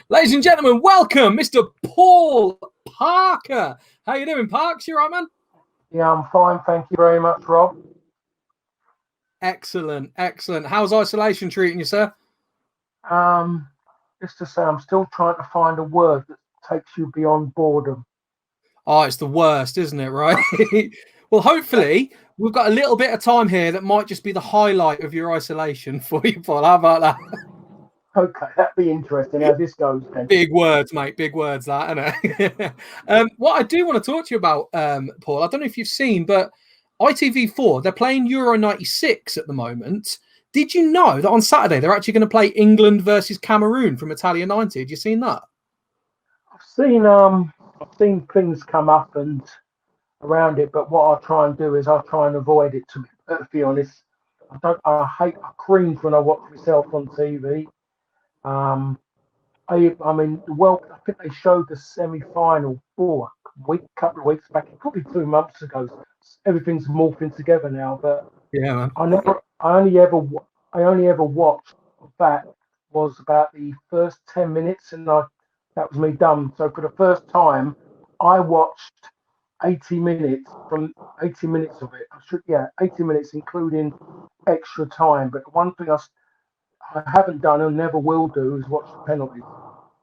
Ladies and gentlemen, welcome, Mr. Paul Parker. How you doing, Parks? You right, man? Yeah, I'm fine. Thank you very much, Rob. Excellent, excellent. How's isolation treating you, sir? Just to say, I'm still trying to find a word that takes you beyond boredom. Oh, it's the worst, isn't it, right? Well, hopefully, we've got a little bit of time here that might just be the highlight of your isolation for you, Paul. How about that? Okay, that'd be interesting how this goes then. Big words, mate. Big words, that, isn't it? What I do want to talk to you about, Paul, I don't know if you've seen, but ITV4, they're playing Euro 96 at the moment. Did you know that on Saturday they're actually going to play England versus Cameroon from Italia 90? Have you seen that? I've seen things come up and around it, but what I try and do is I try and avoid it. To be perfectly honest, I cringe when I watch myself on TV. I mean, I think they showed the semi-final couple of weeks back, probably 2 months ago. Everything's morphing together now, but Yeah, man. I only ever watched that was about the first 10 minutes, and that was me done. So for the first time, I watched 80 minutes from 80 minutes of it. 80 minutes including extra time. But the one thing I haven't done and never will do is watch the penalties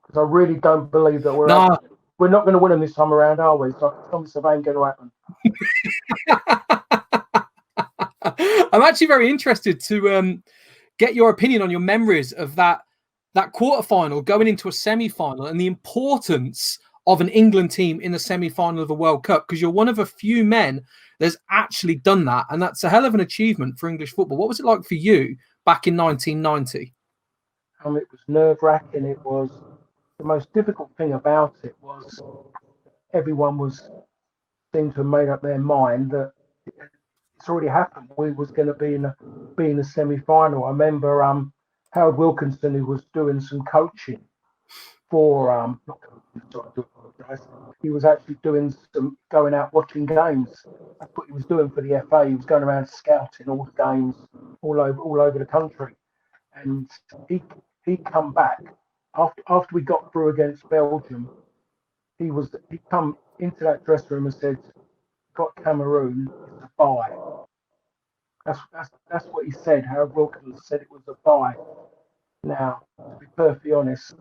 because I really don't believe that we're not going to win them this time around, are we? So I promise it ain't going to happen. I'm actually very interested to get your opinion on your memories of that quarterfinal going into a semi-final and the importance of an England team in the semi-final of the World Cup, because you're one of a few men that's actually done that, and that's a hell of an achievement for English football. What was it like for you back in 1990? It was nerve-wracking. It was the most difficult thing about it was everyone seemed to have made up their mind that it's already happened. We was going to be in the semi-final. I remember Howard Wilkinson, who was doing some coaching for not coaching, sorry, I do apologise. He was actually going out watching games. That's what he was doing for the FA. He was going around scouting all the games all over the country, and he come back after we got through against Belgium. He come into that dressing room and said, "Got Cameroon, it's a bye." That's what he said. Harold Wilkins said it was a bye. Now, to be perfectly honest,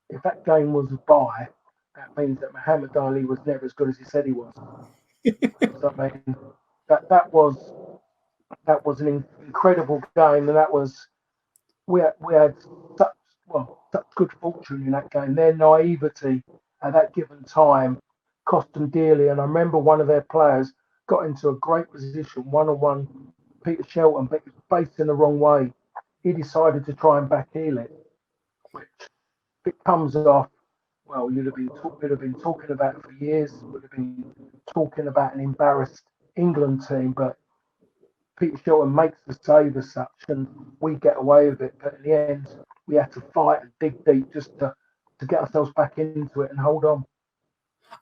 if that game was a bye, that means that Muhammad Ali was never as good as he said he was. So, I mean, that was an incredible game, and we had such good fortune in that game. Their naivety at that given time cost them dearly. And I remember one of their players got into a great position, one-on-one, Peter Shelton, but he was facing the wrong way. He decided to try and backheel it, which if it comes off, well, you'd have been talking about it for years. Would have been talking about an embarrassed England team, but Peter Shelton makes the save as such, and we get away with it. But in the end, we had to fight and dig deep just to get ourselves back into it and hold on.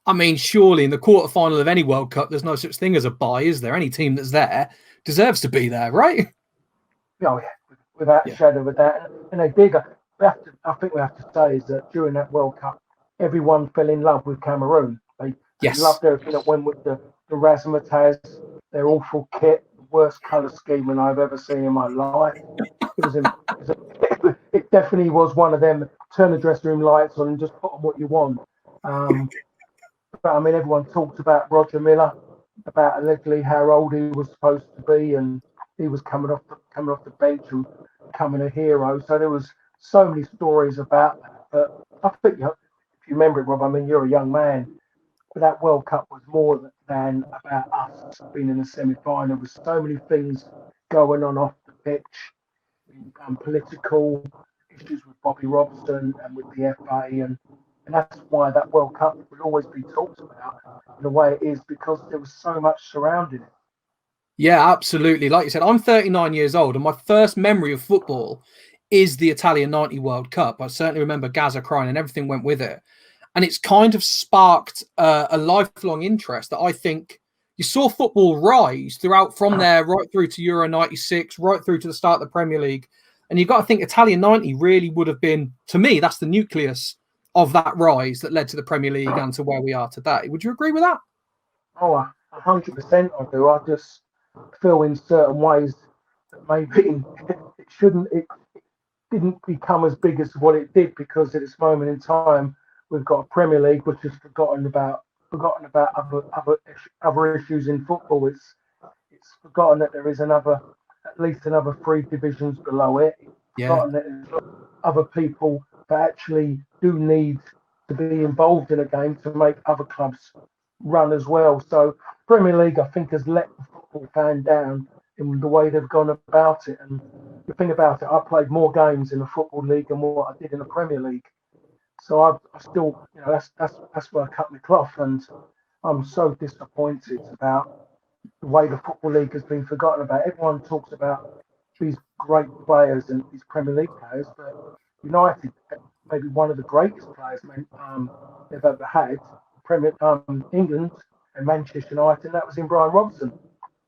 I mean, surely in the quarterfinal of any World Cup, there's no such thing as a bye, is there? Any team that's there deserves to be there, right? Oh yeah, without a shadow of a doubt. And they did. I think we have to say is that during that World Cup, everyone fell in love with Cameroon. They loved everything that went with the razzmatazz, their awful kit, the worst colour scheming I've ever seen in my life. It definitely was one of them. Turn the dressing room lights on and just put on what you want. But I mean, everyone talked about Roger Miller, about allegedly how old he was supposed to be, and he was coming off the bench and becoming a hero. So there was so many stories about that. But I think if you remember it, Rob, I mean, you're a young man. But that World Cup was more than about us being in the semi-final. There was so many things going on off the pitch, political issues with Bobby Robson and with the FA, and that's why that World Cup will always be talked about in the way it is, because there was so much surrounding it. Yeah, absolutely. Like you said, I'm 39 years old, and my first memory of football is the Italia 90 World Cup. I certainly remember Gaza crying and everything went with it. And it's kind of sparked a lifelong interest that I think you saw football rise throughout from there right through to Euro 96, right through to the start of the Premier League. And you've got to think Italia 90 really would have been, to me, that's the nucleus of that rise that led to the Premier League and to where we are today. Would you agree with that? Oh, 100% I do. I just feel in certain ways that maybe it didn't become as big as what it did, because at this moment in time we've got a Premier League which has forgotten about other issues in football. It's forgotten that there is at least another 3 divisions below it. It's forgotten that there's other people that actually do need to be involved in a game to make other clubs run as well. So Premier League, I think, has let the football fan down in the way they've gone about it. And the thing about it, I played more games in the Football League than what I did in the Premier League. So I still, that's where I cut my cloth, and I'm so disappointed about the way the Football League has been forgotten about. Everyone talks about these great players and these Premier League players, but United, maybe one of the greatest players they've ever had, England and Manchester United, and that was in Brian Robson.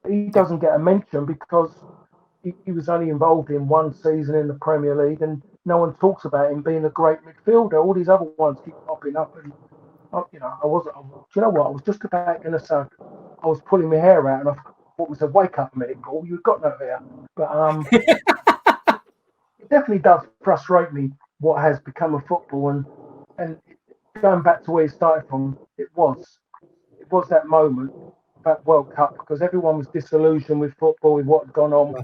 He doesn't get a mention because he was only involved in one season in the Premier League, and no one talks about him being a great midfielder. All these other ones keep popping up, and do you know what? I was just about going to say, I was pulling my hair out, and I thought, was a wake up a minute, Paul. You've got no hair, but it definitely does frustrate me what has become of football, and going back to where you started from, it was that moment, that World Cup, because everyone was disillusioned with football, with what had gone on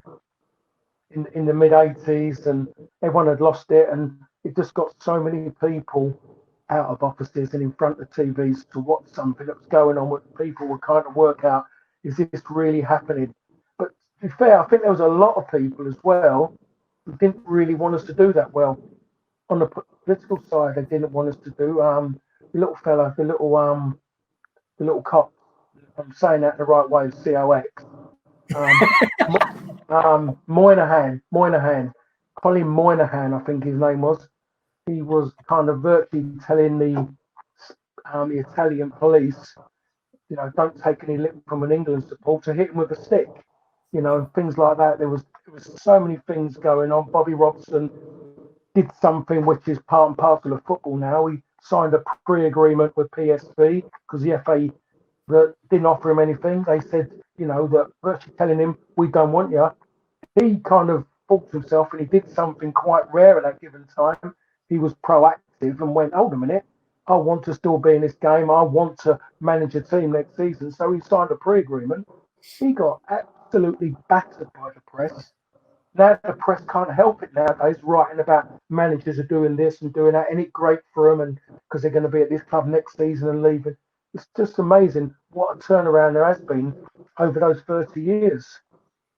in the mid 80s, and everyone had lost it, and it just got so many people out of offices and in front of TVs to watch something that was going on, what people were kind of work out, is this really happening? But to be fair, I think there was a lot of people as well who didn't really want us to do that well. On the political side, they didn't want us to do. The little fella, the little cop, I'm saying that the right way, COX. Moynihan, Colin Moynihan, I think his name was. He was kind of virtually telling the Italian police, don't take any lip from an England supporter, hit him with a stick, things like that. There was so many things going on. Bobby Robson did something which is part and parcel of football now. He signed a pre-agreement with PSV because the FA didn't offer him anything. They said, that virtually telling him, we don't want you. He kind of thought to himself, and he did something quite rare at that given time. He was proactive and went, hold a minute, I want to still be in this game. I want to manage a team next season. So he signed a pre-agreement. He got absolutely battered by the press. Now the press can't help it nowadays, writing about managers are doing this and doing that. Ain't it great for them? And because they're going to be at this club next season and leaving. It's just amazing what a turnaround there has been over those 30 years.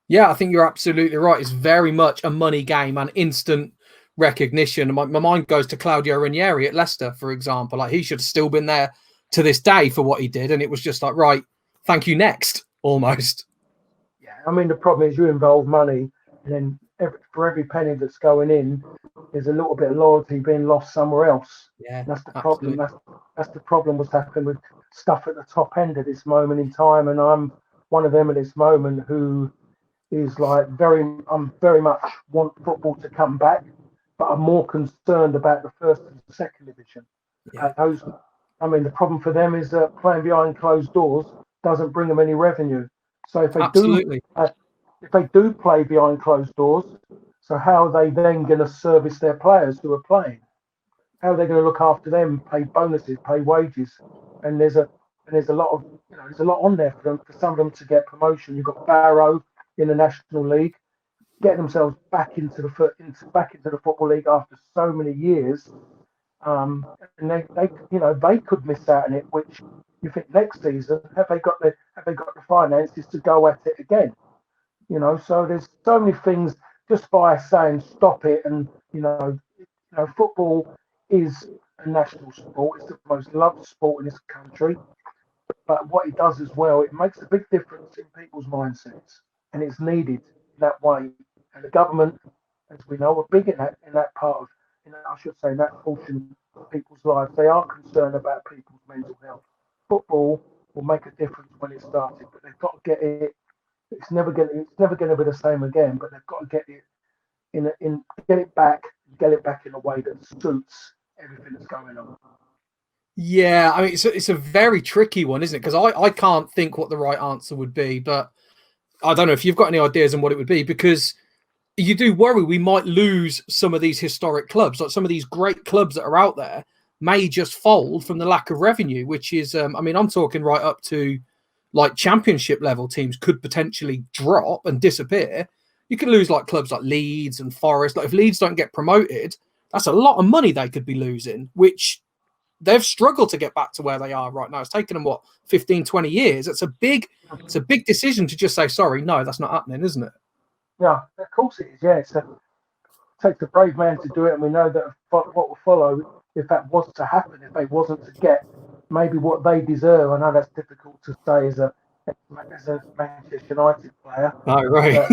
Yeah, I think you're absolutely right. It's very much a money game and instant recognition. My mind goes to Claudio Ranieri at Leicester, for example. Like, he should have still been there to this day for what he did. And it was just like, right, thank you, next, almost. Yeah, I mean, the problem is you involve money, and then for every penny that's going in, there's a little bit of loyalty being lost somewhere else. Yeah, and that's the absolutely. problem. That's the problem what's happening with stuff at the top end at this moment in time. And I'm one of them at this moment who is like I'm very much want football to come back, but I'm more concerned about the first and second division. Yeah. The problem for them is that playing behind closed doors doesn't bring them any revenue. So if Absolutely. they do play behind closed doors, so how are they then going to service their players who are playing? How are they going to look after them, pay bonuses, pay wages? And there's a lot of there's a lot on there for them, for some of them to get promotion. You've got Barrow in the National League, getting themselves back into the Football League after so many years. And they could miss out on it. Which you think next season, have they got the finances to go at it again? So there's so many things just by saying stop it, and football is a national sport. It's the most loved sport in this country. But what it does as well, it makes a big difference in people's mindsets, and it's needed that way. And the government, as we know, are big in that part of, I should say, in that portion of people's lives. They are concerned about people's mental health. Football will make a difference when it started, but they've got to get it. It's never going to be the same again. But they've got to get it get it back in a way that suits everything that's going on. Yeah, I mean, it's a very tricky one, isn't it? Because I can't think what the right answer would be, but I don't know if you've got any ideas on what it would be, because you do worry we might lose some of these historic clubs, like some of these great clubs that are out there may just fold from the lack of revenue, which is, I mean, I'm talking right up to like championship level teams could potentially drop and disappear. You could lose like clubs like Leeds and Forest. Like if Leeds don't get promoted, that's a lot of money they could be losing, which they've struggled to get back to where they are right now. It's taken them, what, 15, 20 years? It's a big decision to just say, sorry, no, that's not happening, isn't it? Yeah, of course it is. Yeah, it takes a brave man to do it, and we know that what will follow, if that was to happen, if they wasn't to get maybe what they deserve. I know that's difficult to say as a Manchester United player. Oh, right.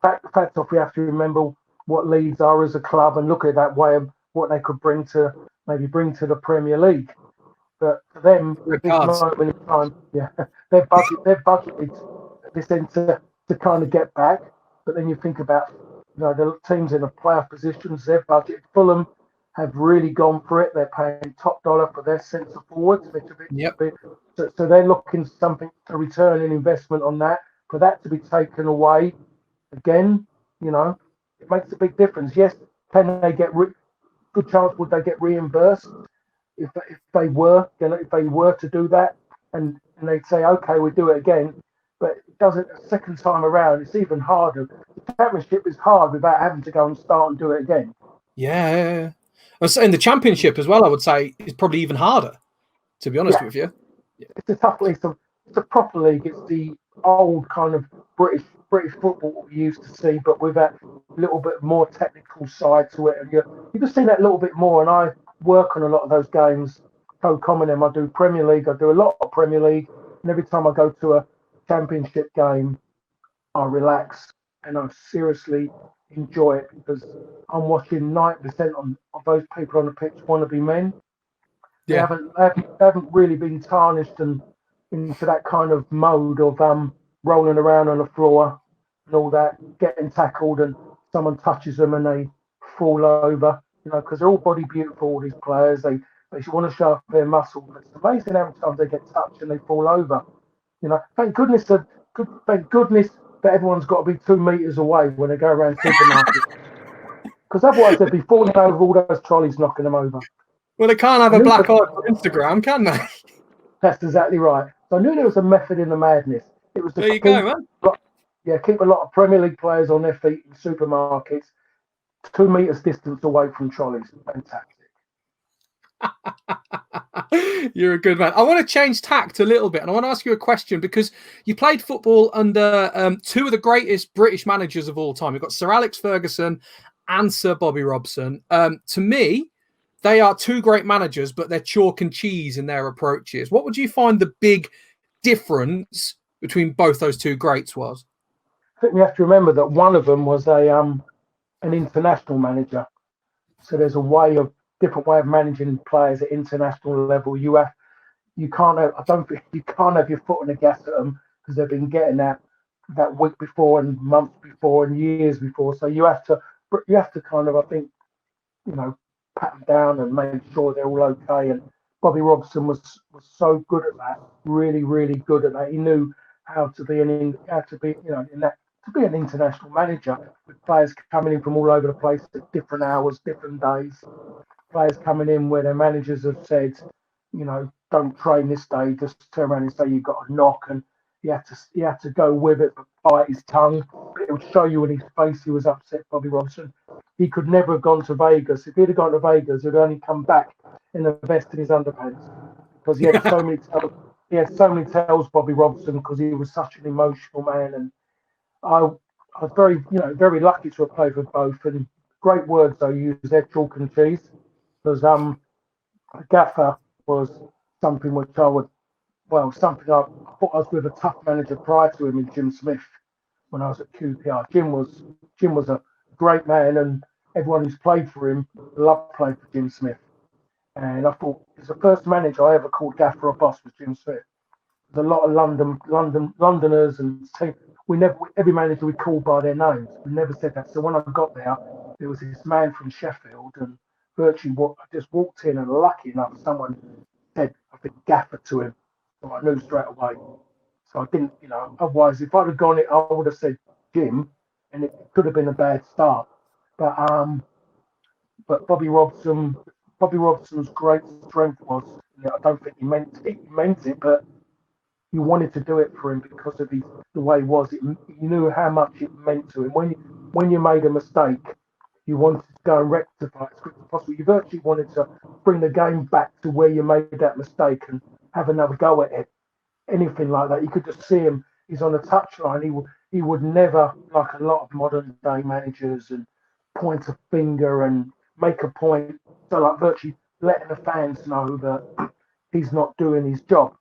Fact off, we have to remember what Leeds are as a club and look at that way of what they could bring to the Premier League. But for them, this moment in time, yeah, they've budgeted this end to kind of get back. But then you think about, the teams in the playoff positions, they've budgeted. Fulham have really gone for it. They're paying top dollar for their centre forwards. Yep. So they're looking something to return an investment on that. For that to be taken away again, it makes a big difference. Yes, can they get good chance would they get reimbursed if they were to do that, and they'd say, okay, we do it again. But it doesn't. A second time around, it's even harder. The championship is hard without having to go and start and do it again. Yeah. I was saying the championship as well, I would say, is probably even harder, to be honest with you. Yeah. It's a tough league. It's a proper league. It's the old kind of British football we used to see, but with that little bit more technical side to it. And you just see that little bit more. And I work on a lot of those games. Co-comment them. I do Premier League. I do a lot of Premier League. And every time I go to a championship game, I relax and I seriously enjoy it, because I'm watching 90% of those people on the pitch want to be men. They haven't really been tarnished and into that kind of mode of rolling around on the floor and all that, getting tackled and someone touches them and they fall over, because they're all body beautiful, all these players. They want to show off their muscle, but it's amazing how many times they get touched and they fall over. Thank goodness that everyone's got to be 2 meters away when they go around supermarkets, because otherwise they'd be falling over all those trolleys knocking them over. Well, they can't have a black eye for Instagram, can they? That's exactly right. So I knew there was a method in the madness. It was there you go, man. Keep a lot of Premier League players on their feet in supermarkets, 2 meters distance away from trolleys. Fantastic. You're a good man. I want to change tact a little bit, and I want to ask you a question, because you played football under two of the greatest British managers of all time. You've got Sir Alex Ferguson and Sir Bobby Robson. To me, they are two great managers, but they're chalk and cheese in their approaches. What would you find the big difference between both those two greats was? I think we have to remember that one of them was an international manager. So there's a different way of managing players at international level. You can't have your foot on the gas at them, because they've been getting that week before and months before and years before. So you have to kind of, I think, pat them down and make sure they're all okay. And Bobby Robson was so good at that, really, really good at that. He knew how to be an international manager, with players coming in from all over the place at different hours, different days. Players coming in where their managers have said, don't train this day, just turn around and say you've got a knock, and he had to go with it, but bite his tongue. But it would show you in his face he was upset. Bobby Robson. He could never have gone to Vegas. If he'd have gone to Vegas, he'd only come back in the vest in his underpants, because he had so many tells. He had so many tells, Bobby Robson, because he was such an emotional man. And I was very lucky to have played with both. And great words they use there, chalk and cheese, because Gaffer was something which I thought I was with a tough manager prior to him in Jim Smith when I was at QPR. Jim was a great man, and everyone who's played for him loved playing for Jim Smith. And I thought, it's the first manager I ever called Gaffer a boss was Jim Smith. a lot of Londoners and team. Every manager we called by their names. We never said that. So when I got there was this man from Sheffield, and virtually I just walked in, and lucky enough, someone said, I think, Gaffer to him. So I knew straight away. So I didn't, otherwise, if I'd have gone it, I would have said Jim, and it could have been a bad start. But Bobby Robson's great strength was, I don't think he meant it, but he wanted to do it for him because of the way he was. He knew how much it meant to him. When you made a mistake, you wanted to go and rectify it as quick as possible. You virtually wanted to bring the game back to where you made that mistake and have another go at it. Anything like that, you could just see him. He's on the touchline. He would never, like a lot of modern day managers, and point a finger and make a point. So like virtually letting the fans know that he's not doing his job.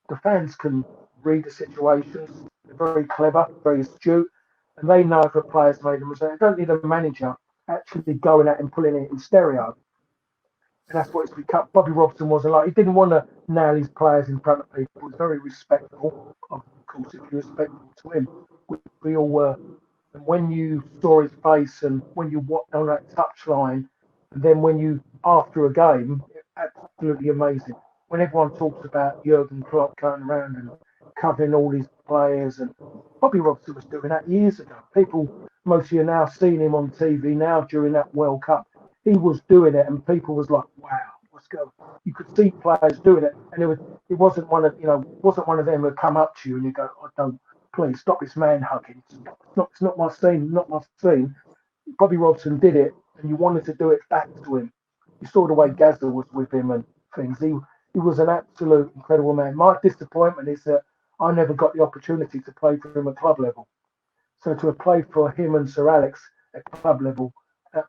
The fans can read the situations. They're very clever, very astute, and they know if a player's made a mistake. They don't need a manager actually going out and pulling it in stereo. And that's what it's become. Bobby Robson wasn't like. He didn't want to nail his players in front of people. He was very respectful. Of course, if you're respectful to him, we all were. And when you saw his face, and when you walked on that touchline, and then when you, after a game, absolutely amazing. When everyone talks about Jurgen Klopp going around and covering all his players, and Bobby Robson was doing that years ago. Most of you are now seeing him on TV now during that World Cup. He was doing it, and people was like, "Wow, let's go!" You could see players doing it, and it wasn't one of them who come up to you and you go, "Oh, don't, please stop this man hugging. It's not my scene, not my scene." Bobby Robson did it, and you wanted to do it back to him. You saw the way Gazza was with him and things. He was an absolute incredible man. My disappointment is that I never got the opportunity to play for him at club level. So to have played for him and Sir Alex at club level, I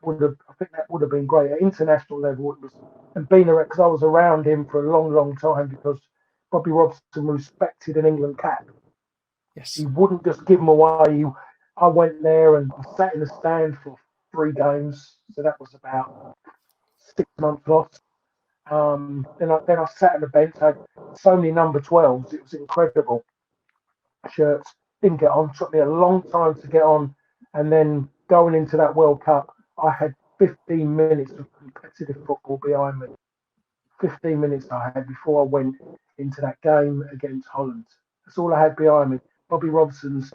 think that would have been great. At international level, it was, and being around, because I was around him for a long, long time, because Bobby Robson respected an England cap. Yes. He wouldn't just give them away. I went there and I sat in the stand for 3 games, so that was about 6 months lost. Then I sat on the bench. I had so many number 12s. It was incredible. Shirts didn't get on. Took me a long time to get on, and then going into that World Cup, I had 15 minutes of competitive football behind me. 15 minutes I had before I went into that game against Holland. That's all I had behind me. Bobby Robson's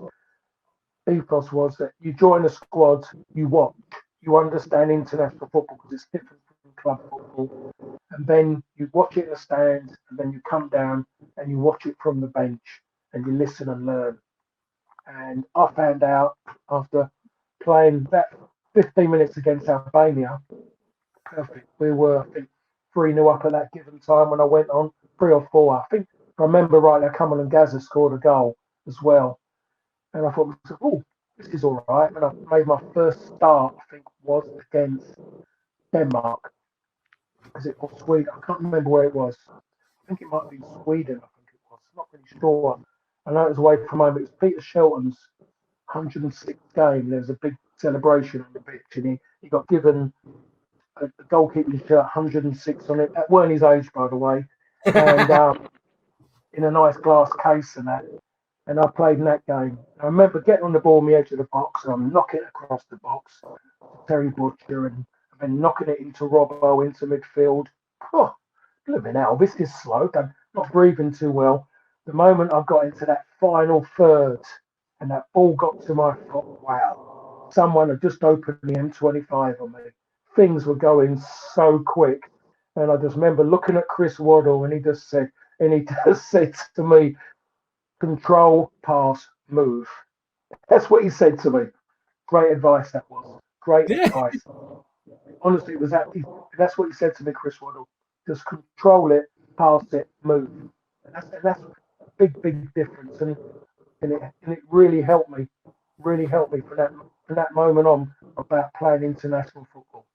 ethos was that you join a squad, you watch, you understand international football because it's different from club football, and then you watch it in the stand, and then you come down and you watch it from the bench, and you listen and learn. And I found out after playing that 15 minutes against Albania, perfect. We were, I think, 3-0 up at that given time when I went on, 3 or 4. I think, if I remember rightly, Cameroon and Gazza scored a goal as well. And I thought, oh, this is all right. And I made my first start, I think, was against Denmark. Because it was Sweden. I can't remember where it was. I think it might be Sweden, I think it was. Not really sure. I know it was away from home. It was Peter Shelton's 106th game. There was a big celebration on the pitch, and he got given a goalkeeping shirt, 106 on it. That weren't his age, by the way. And in a nice glass case and that. And I played in that game. I remember getting on the ball on the edge of the box, and I'm knocking it across the box to Terry Butcher, and then knocking it into Robbo, into midfield. Oh, blimey hell, this is slow. I'm not breathing too well. The moment I got into that final third and that ball got to my foot, wow. Someone had just opened the M25 on me. Things were going so quick. And I just remember looking at Chris Waddle, and he just said to me, control, pass, move. That's what he said to me. Great advice that was. Great advice. Honestly, it was that's what he said to me, Chris Waddle. Just control it, pass it, move. And that's a big difference. And it really helped me. Really helped me from that moment on about playing international football.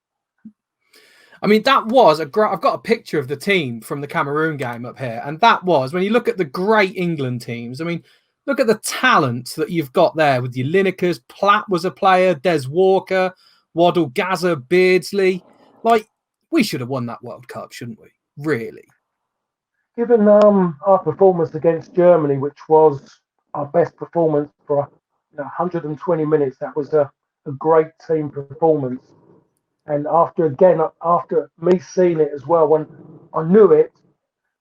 I mean, that was I've got a picture of the team from the Cameroon game up here. And that was, when you look at the great England teams, I mean, look at the talent that you've got there with your Linekers. Platt was a player, Des Walker, Waddle, Gazza, Beardsley. Like, we should have won that World Cup, shouldn't we? Really? Given our performance against Germany, which was our best performance for 120 minutes, that was a great team performance. And after me seeing it as well, when I knew it,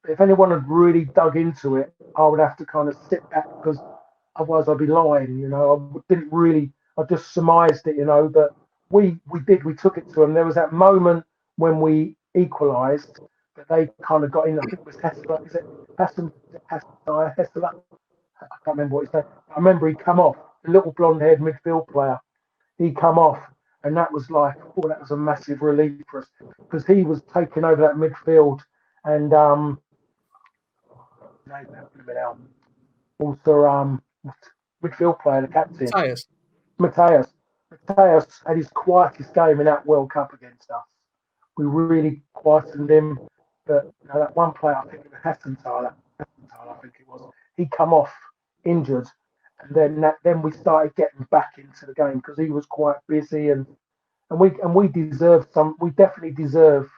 if anyone had really dug into it, I would have to kind of sit back because otherwise I'd be lying. Didn't really. I just surmised it. But we took it to them. There was that moment when we equalised that they kind of got in. I think it was Hessler. Is it Hassan? Hessler? I can't remember what he said. I remember he come off. The little blonde-haired midfield player. He come off, and that was like, oh, that was a massive relief for us because he was taking over that midfield, and also midfield player, the captain, Matthias. Mateus. Mateus had his quietest game in that World Cup against us. We really quietened him, but that one player, I think it was Hassan Tyler, I think it was, he come off injured, and then we started getting back into the game because he was quite busy, and we deserved some. We definitely deserve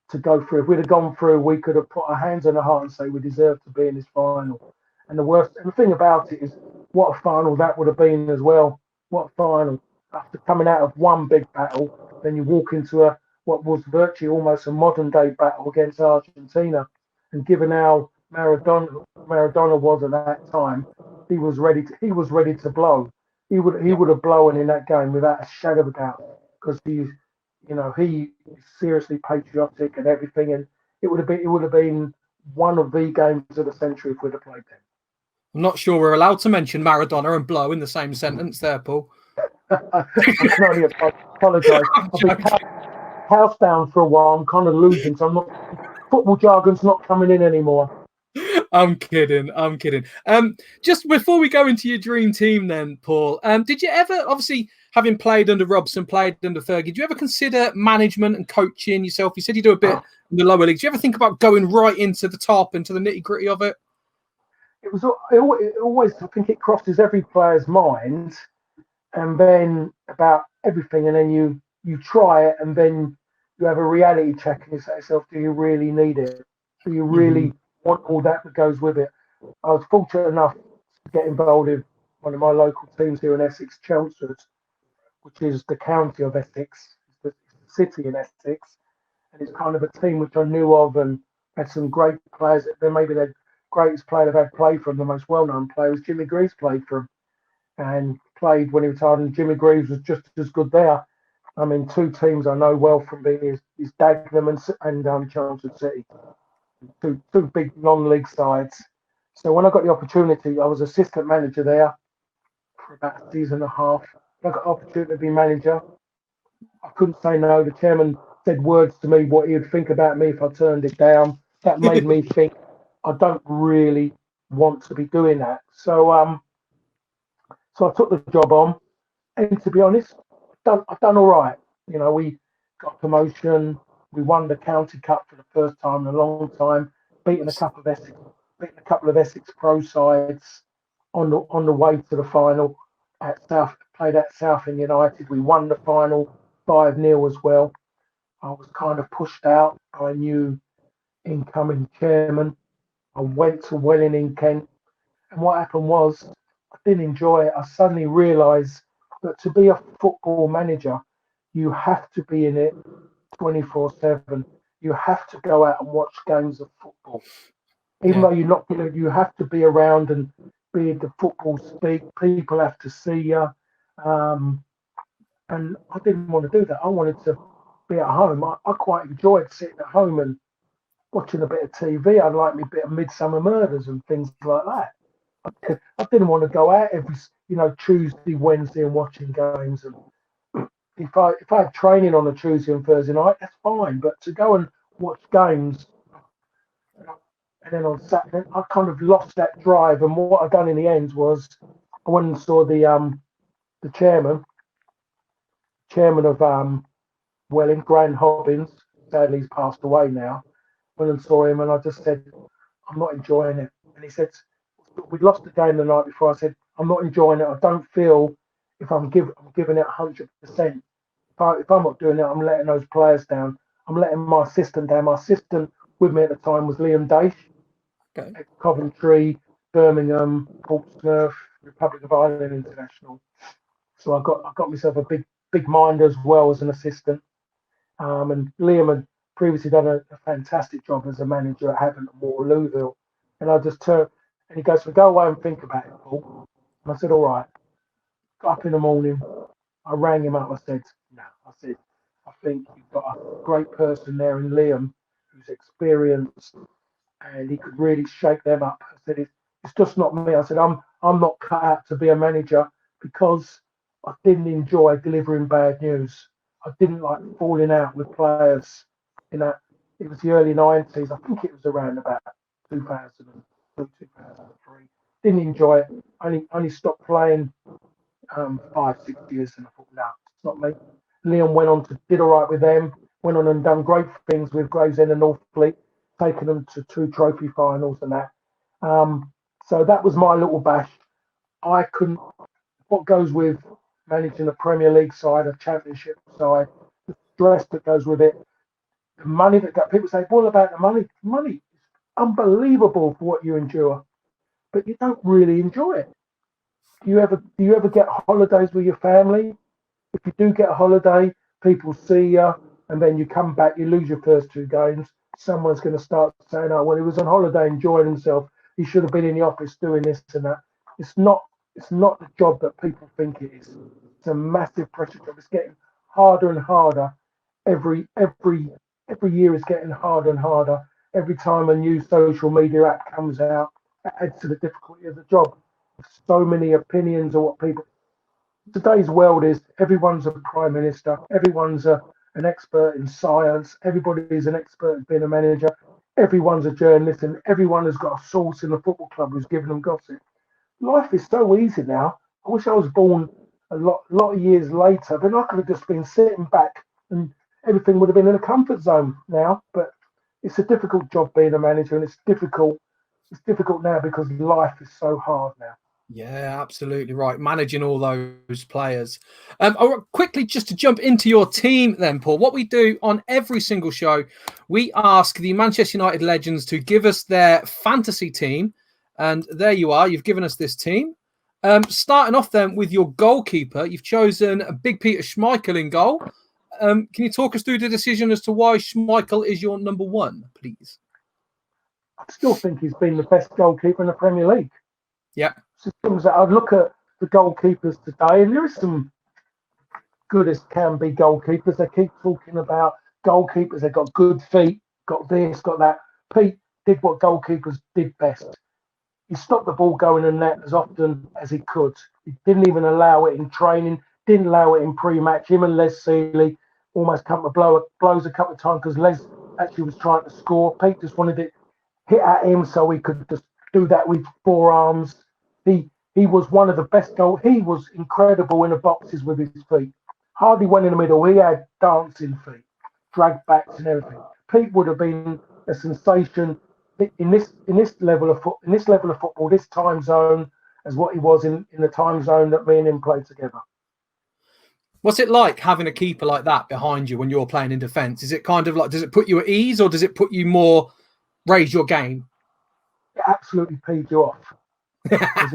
to go through. If we'd have gone through, we could have put our hands on our heart and say we deserve to be in this final. And the thing about it is, what a final that would have been as well. What a final! After coming out of one big battle, then you walk into what was virtually almost a modern day battle against Argentina. And given how Maradona was at that time, he was ready to blow. He would have blown in that game without a shadow of a doubt because he is seriously patriotic and everything, and it would have been one of the games of the century if we'd have played them. I'm not sure we're allowed to mention Maradona and blow in the same sentence there, Paul. I can only apologise. I've been housebound for a while. I'm kind of losing, so I'm not. Football jargon's not coming in anymore. I'm kidding. Just before we go into your dream team, then, Paul, did you ever, obviously, having played under Robson, played under Fergie, did you ever consider management and coaching yourself? You said you do a bit in the lower leagues. Do you ever think about going right into the top, into the nitty gritty of it? It always, I think it crosses every player's mind, and then about everything, and then you try it, and then you have a reality check, and you say to yourself, do you really need it? Do you really want all that goes with it? I was fortunate enough to get involved in one of my local teams here in Essex, Chelmsford, which is the county of Essex, the city in Essex, and it's kind of a team which I knew of and had some great players. Then maybe the greatest player they've had play from, the most well-known player was Jimmy Greaves played for him and played when he retired, and Jimmy Greaves was just as good there. I mean, two teams I know well from being is Dagenham and Chelmsford City, two big non-league sides. So when I got the opportunity, I was assistant manager there for about a season and a half. I got the opportunity to be manager. I couldn't say no. The chairman said words to me what he would think about me if I turned it down. That made me think I don't really want to be doing that. So I took the job on, and to be honest, I've done all right. We got promotion. We won the county cup for the first time in a long time, beating a couple of Essex pro sides on the way to the final played at Southend United. We won the final 5-0 as well. I was kind of pushed out by a new incoming chairman. I went to Welling in Kent, and what happened was I didn't enjoy it. I suddenly realised that to be a football manager, you have to be in it 24/7. You have to go out and watch games of football. Even though you're not going to, you have to be around and be the football speak. People have to see you. And I didn't want to do that. I wanted to be at home. I quite enjoyed sitting at home and watching a bit of TV. I'd like me a bit of Midsummer Murders and things like that. I didn't want to go out every, Tuesday, Wednesday and watching games. And if I had training on a Tuesday and Thursday night, that's fine. But to go and watch games, and then on Saturday, I kind of lost that drive. And what I done in the end was I went and saw the chairman of Welling, Graham Hobbins. Sadly, he's passed away now. Went and saw him, and I just said, I'm not enjoying it. And he said, we'd lost the game the night before. I said, I'm not enjoying it. I don't feel if I'm giving it 100%. If I'm not doing it, I'm letting those players down. I'm letting my assistant down. My assistant with me at the time was Liam Daish. Okay. Coventry, Birmingham, Portsmouth, Republic of Ireland international. So I got myself a big mind as well as an assistant. And Liam had previously done a fantastic job as a manager at Havant and Waterlooville. And I just turned, and he goes, "Well, go away and think about it, Paul." And I said, "All right." Got up in the morning. I rang him up. I said, "No." I said, "I think you've got a great person there in Liam who's experienced and he could really shake them up." I said, "It's just not me." I said, I'm not cut out to be a manager because I didn't enjoy delivering bad news. I didn't like falling out with players. You know, it was the early 90s. I think it was around about 2002, 2003. Didn't enjoy it. Only stopped playing 5, 6 years, and I thought, no, it's not me. Liam went on to did all right with them. Went on and done great things with Gravesend and Northfleet, taking them to 2 trophy finals and that. So that was my little bash. I couldn't. What goes with managing a Premier League side, a Championship side, the stress that goes with it, the money that got people say, "What about the money?" Money is unbelievable for what you endure, but you don't really enjoy it. Do you ever get holidays with your family? If you do get a holiday, people see you, and then you come back, you lose your first 2 games. Someone's going to start saying, "Oh, well, he was on holiday enjoying himself. He should have been in the office doing this and that." It's not. It's not the job that people think it is. It's a massive pressure job. It's getting harder and harder. Every year is getting harder and harder. Every time a new social media app comes out, it adds to the difficulty of the job. So many opinions of what people today's world is everyone's a prime minister, everyone's an expert in science, everybody's an expert at being a manager, everyone's a journalist, and everyone has got a source in the football club who's giving them gossip. Life is so easy now. I wish I was born a lot of years later, but I could have just been sitting back and everything would have been in a comfort zone now. But it's a difficult job being a manager, and it's difficult. It's difficult now because life is so hard now. Yeah, absolutely right. Managing all those players. Quickly, just to jump into your team, then, Paul. What we do on every single show, we ask the Manchester United legends to give us their fantasy team, and there you are. You've given us this team. Starting off then with your goalkeeper, you've chosen Big Peter Schmeichel in goal. Can you talk us through the decision as to why Schmeichel is your number one, please? I still think he's been the best goalkeeper in the Premier League. Yeah. Systems that I look at the goalkeepers today, and there is some good as can be goalkeepers. They keep talking about goalkeepers. They've got good feet, got this, got that. Pete did what goalkeepers did best. He stopped the ball going in net as often as he could. He didn't even allow it in training, didn't allow it in pre-match. Him and Les Seeley almost come to blows a couple of times because Les actually was trying to score. Pete just wanted it hit at him so he could just do that with forearms. He was one of the best goal. He was incredible in the boxes with his feet. Hardly went in the middle. He had dancing feet, drag backs and everything. Pete would have been a sensation in this level of football, this time zone, as what he was in the time zone that me and him played together. What's it like having a keeper like that behind you when you're playing in defence? Is it kind of like, does it put you at ease or does it put you more, raise your game? It absolutely peed you off. Because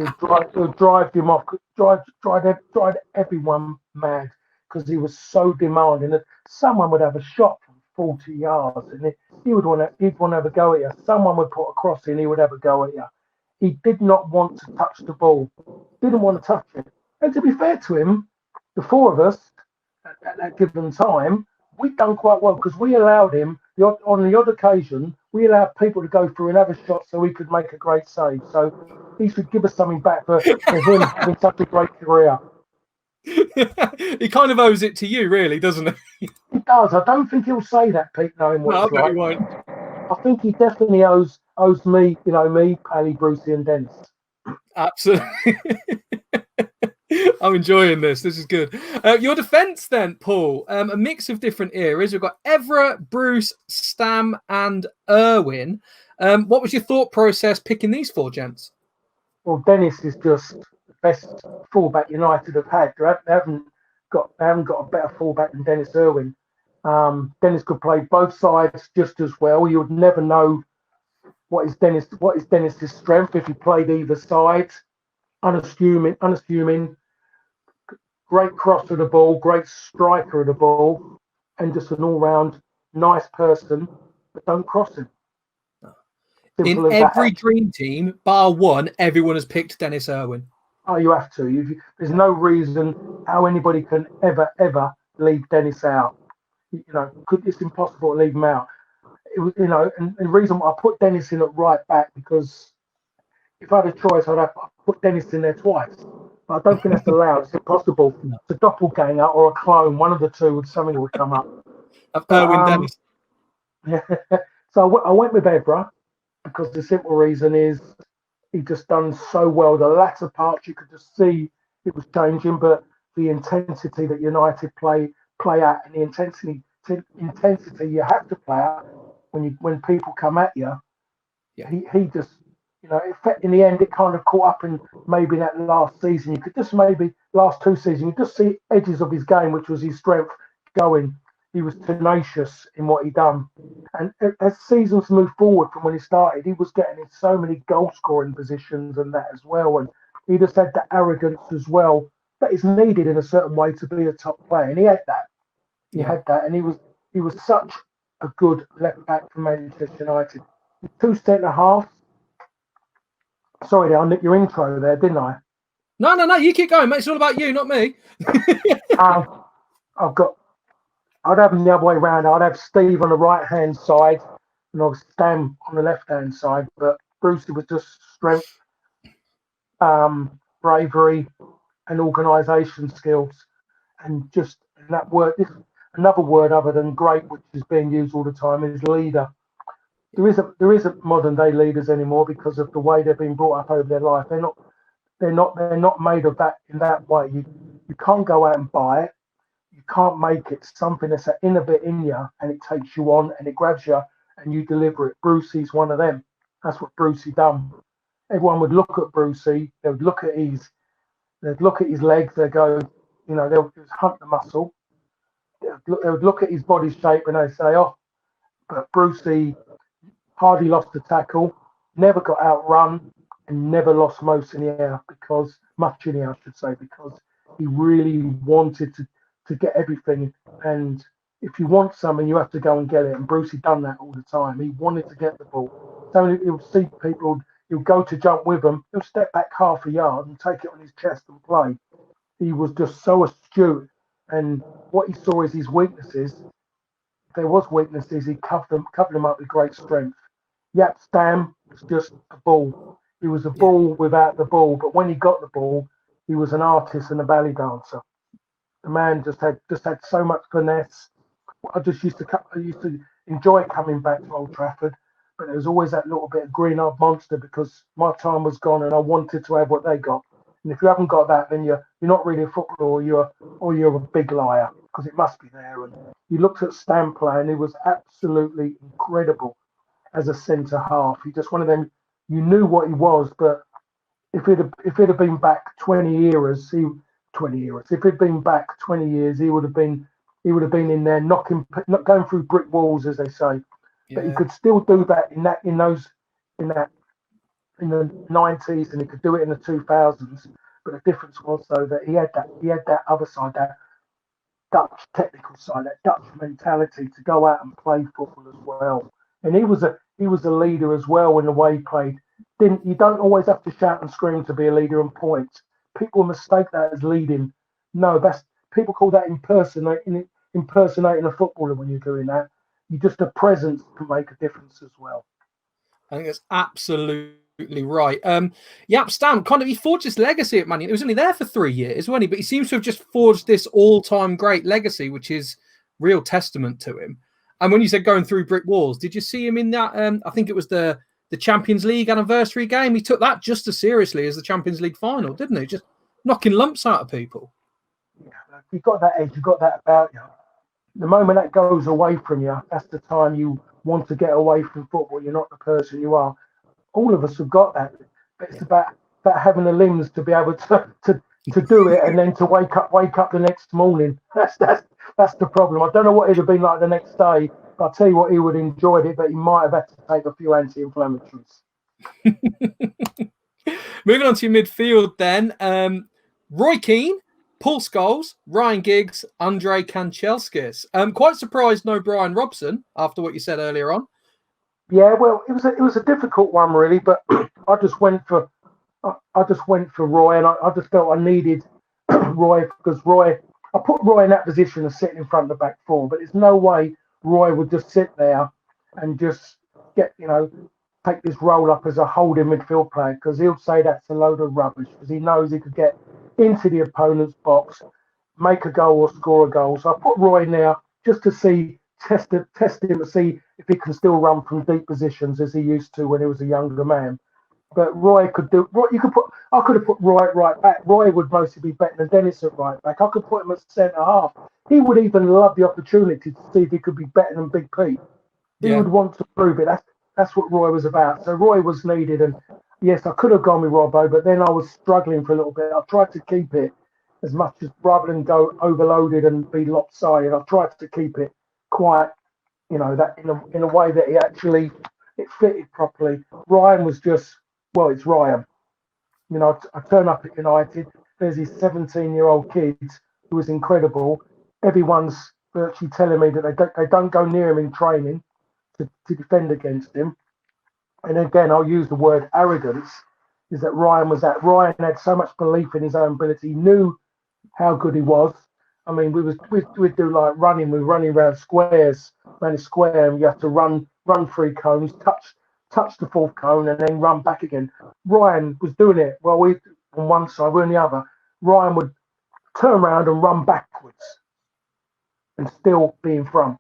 he'll drive him off, drive everyone mad because he was so demanding that someone would have a shot from 40 yards and he'd want to have a go at you. Someone would put a cross in, he would have a go at you. He did not want to touch the ball, didn't want to touch it. And to be fair to him, the four of us at that given time, we'd done quite well because we allowed him, on the odd occasion, we allowed people to go through and have a shot so he could make a great save. So he should give us something back for him having such a great career. He kind of owes it to you, really, doesn't he? He does. I don't think he'll say that, Pete, knowing what it's like. He won't. I think he definitely owes me, me, Pally, Brucey and Dennis. Absolutely. I'm enjoying this. This is good. Your defence then, Paul. A mix of different eras. We've got Evra, Bruce, Stam and Irwin. What was your thought process picking these four gents? Well, Dennis is just the best fullback United have had. They haven't got a better fullback than Dennis Irwin. Dennis could play both sides just as well. You would never know What is Dennis's strength if he played either side? Unassuming, great crosser of the ball, great striker of the ball, and just an all-round nice person, but don't cross him. In every dream team, bar one, everyone has picked Dennis Irwin. Oh, you have to. There's no reason how anybody can ever leave Dennis out. It's impossible to leave him out. And the reason I put Dennis in at right back, because if I had a choice, I'd have put Dennis in there twice. But I don't think that's allowed. It's impossible. No. It's a doppelganger or a clone. One of the two, something would come up. Of Irwin Dennis. Yeah. So I went with Evra because the simple reason is he just done so well. The latter parts you could just see it was changing, but the intensity that United play at, and the intensity you have to play at when people come at you. Yeah. He just, in the end, it kind of caught up in maybe that last season. You could just last 2 seasons, you just see edges of his game, which was his strength going. He was tenacious in what he done. And as seasons moved forward from when he started, he was getting in so many goal-scoring positions and that as well. And he just had the arrogance as well that is needed in a certain way to be a top player. And he had that. He had that. And he was such a good left-back for Manchester United. 2 centre-halves. Sorry, I nicked your intro there, didn't I? No. You keep going, mate. It's all about you, not me. I'd have him the other way around. I'd have Steve on the right-hand side and I'd Stam on the left-hand side. But Brucey was just strength, bravery, and organisation skills. And just that word, another word other than great, which is being used all the time, is leader. There isn't modern-day leaders anymore because of the way they've been brought up over their life. They're not made of that in that way. You can't go out and buy it. You can't make it something that's an inner bit in you, and it takes you on and it grabs you and you deliver it. Brucey's one of them. That's what Brucey done. Everyone would look at Brucey. They would look at his legs. They go, they'll just hunt the muscle. They would look at his body shape and they say, oh, but Brucey hardly lost the tackle, never got outrun, and never lost much in the air because he really wanted to get everything. And if you want something, you have to go and get it. And Brucey done that all the time. He wanted to get the ball. So he'll see people, he'll go to jump with them, he'll step back half a yard and take it on his chest and play. He was just so astute. And what he saw is his weaknesses. If there was weaknesses, he covered them up with great strength. Yap Stam was just a ball. He was a ball without the ball. But when he got the ball, he was an artist and a ballet dancer. The man just had so much finesse. I used to enjoy coming back to Old Trafford, but there was always that little bit of green-eyed monster because my time was gone and I wanted to have what they got. And if you haven't got that, then you're not really a footballer, or you're a big liar because it must be there. And you looked at Stam play and he was absolutely incredible as a centre half. He just one of them. You knew what he was, but if it had been back 20 years, if he'd been back 20 years, he would have been in there not going through brick walls, as they say. Yeah. But he could still do that in the 90s, and he could do it in the 2000s. But the difference was though that he had that other side, that Dutch technical side, that Dutch mentality to go out and play football as well. And he was a leader as well in the way he played. You don't always have to shout and scream to be a leader and point. People mistake that as leading. No, people call that impersonating a footballer when you're doing that. You just a presence can make a difference as well. I think that's absolutely right. Yap Stam he forged his legacy at Man United. He was only there for 3 years, wasn't he? But he seems to have just forged this all-time great legacy, which is real testament to him. And when you said going through brick walls, did you see him in that? I think it was the Champions League anniversary game. He took that just as seriously as the Champions League final, didn't he? Just knocking lumps out of people. Yeah, you've got that edge. You've got that about you. The moment that goes away from you, that's the time you want to get away from football. You're not the person you are. All of us have got that. But it's about having the limbs to be able to do it, and then to wake up the next morning. That's the problem. I don't know what it'd have been like the next day, but I'll tell you what, he would have enjoyed it, but he might have had to take a few anti-inflammatories. Moving on to your midfield then. Roy Keane, Paul Scholes, Ryan Giggs, Andre Kanchelskis. Quite surprised no Brian Robson after what you said earlier on. Yeah, well, it was a difficult one really, but I just went for Roy, and I just felt I needed Roy because I put Roy in that position of sitting in front of the back four, but there's no way Roy would just sit there and just take this role up as a holding midfield player, because he'll say that's a load of rubbish, because he knows he could get into the opponent's box, make a goal or score a goal. So I put Roy in there just to test him to see if he can still run from deep positions as he used to when he was a younger man. But Roy could do. I could have put Roy at right back. Roy would mostly be better than Dennis at right back. I could put him at centre half. He would even love the opportunity to see if he could be better than Big Pete. He would want to prove it. That's what Roy was about. So Roy was needed, and yes, I could have gone with Robbo, but then I was struggling for a little bit. I tried to keep it as much as, rather than go overloaded and be lopsided, I tried to keep it quite, that in a way that it fitted properly. Ryan was just, well, it's Ryan. I turn up at United. There's these 17-year-old kids who was incredible. Everyone's virtually telling me that they don't go near him in training to defend against him. And again, I'll use the word arrogance, is that Ryan had so much belief in his own ability. He knew how good he was. I mean, we'd do like running. We're running around around a square, and you have to run 3 cones, touch the 4th cone, and then run back again. Ryan was doing it. Well, we on one side, we're on the other. Ryan would turn around and run backwards and still be in front.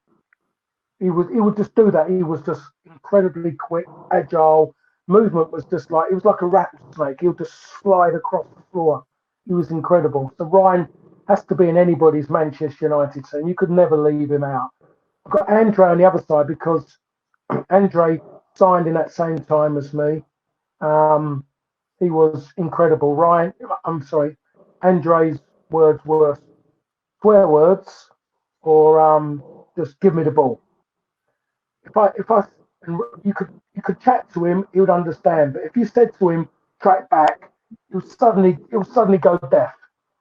He would just do that. He was just incredibly quick, agile. Movement was just like, it was like a rattlesnake. He would just slide across the floor. He was incredible. So Ryan has to be in anybody's Manchester United team. You could never leave him out. I've got Andre on the other side because Andre signed in that same time as me. He was incredible. Andre's words were swear words or just give me the ball. And you could chat to him, he would understand. But if you said to him, track back, he would suddenly go deaf.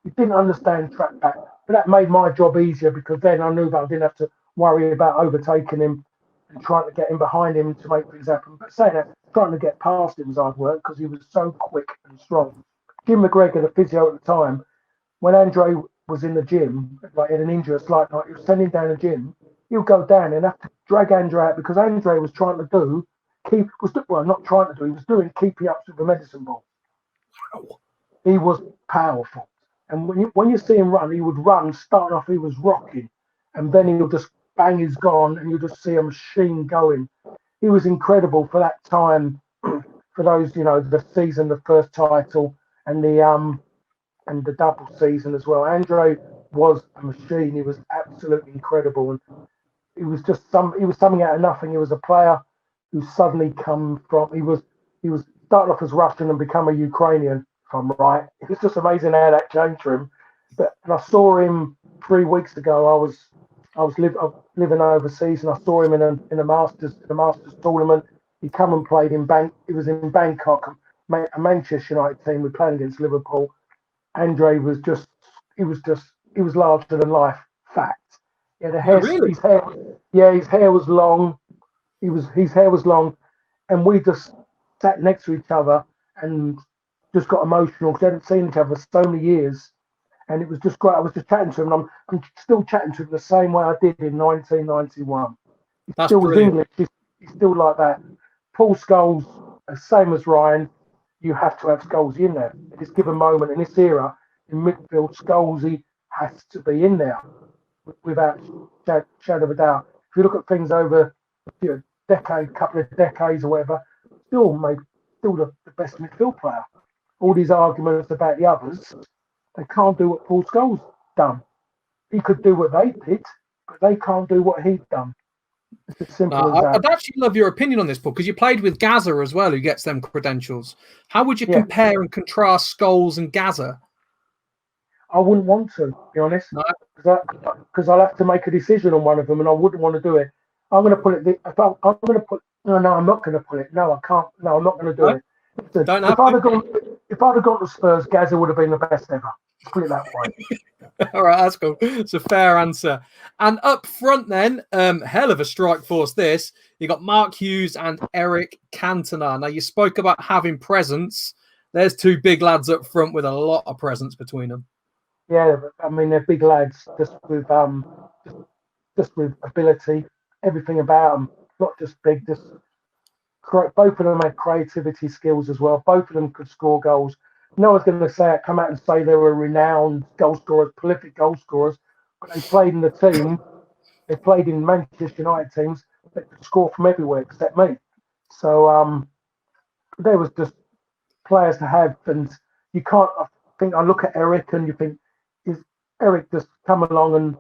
He didn't understand track back. But that made my job easier, because then I knew that I didn't have to worry about overtaking him and trying to get in behind him to make things happen. But saying that, trying to get past him was hard work, because he was so quick and strong. Jim McGregor, the physio at the time, when Andre was in the gym, like in an injury, slight night, he was sending down the gym. He'll go down and have to drag Andre out, because Andre was trying to keeping up with the medicine ball. He was powerful. And when you see him run, he would run, starting off, he was rocking. And then he'll just bang, he's gone, and you'll just see a machine going. He was incredible for that time, for those, the season, the first title, and the double season as well. Andre was a machine. He was absolutely incredible. And he was something out of nothing. He was a player who suddenly he was started off as Russian and become a Ukrainian, if I'm right. It was just amazing how that changed for him. And I saw him 3 weeks ago. I was living overseas, and I saw him in a Masters tournament. He come and played he was in Bangkok, a Manchester United team. We played against Liverpool. Andre was larger than life. Fact. Yeah, Really? His hair was long. His hair was long, and we just sat next to each other and just got emotional because we hadn't seen each other for so many years, and it was just great. I was just chatting to him, and I'm still chatting to him the same way I did in 1991. That's still brilliant. was English. He's still like that. Paul Scholes, same as Ryan. You have to have Scholesy in there. At this given moment in this era, in midfield, Scholesy has to be in there without shadow of a doubt. If you look at things over couple of decades or whatever, still the best midfield player. All these arguments about the others, they can't do what Paul Scholes done. He could do what they did, but they can't do what he'd done. It's as simple as that. I'd actually love your opinion on this, Paul, because you played with Gaza as well, who gets them credentials. How would you compare and contrast Scholes and Gaza? I wouldn't want to be honest, because I'll have to make a decision on one of them, and I wouldn't want to do it. I'm going to put it. I'm going to put. No, I'm not going to put it. No, I can't. No, I'm not going to do No, it. Listen, don't have to. if I'd have gone to Spurs, Gazza would have been the best ever. Let's put it that way. All right, that's cool. It's a fair answer. And up front, then, hell of a strike force. This you got Mark Hughes and Eric Cantona. Now you spoke about having presence. There's two big lads up front with a lot of presence between them. Yeah, I mean they're big lads, just with ability, everything about them. Not just big, just both of them had creativity skills as well. Both of them could score goals. No one's going to come out and say they were renowned goal scorers, prolific goal scorers, but they played in the team. They played in Manchester United teams that could score from everywhere except me. So there was just players to have, and you can't. I think I look at Eric and you think, is Eric just come along and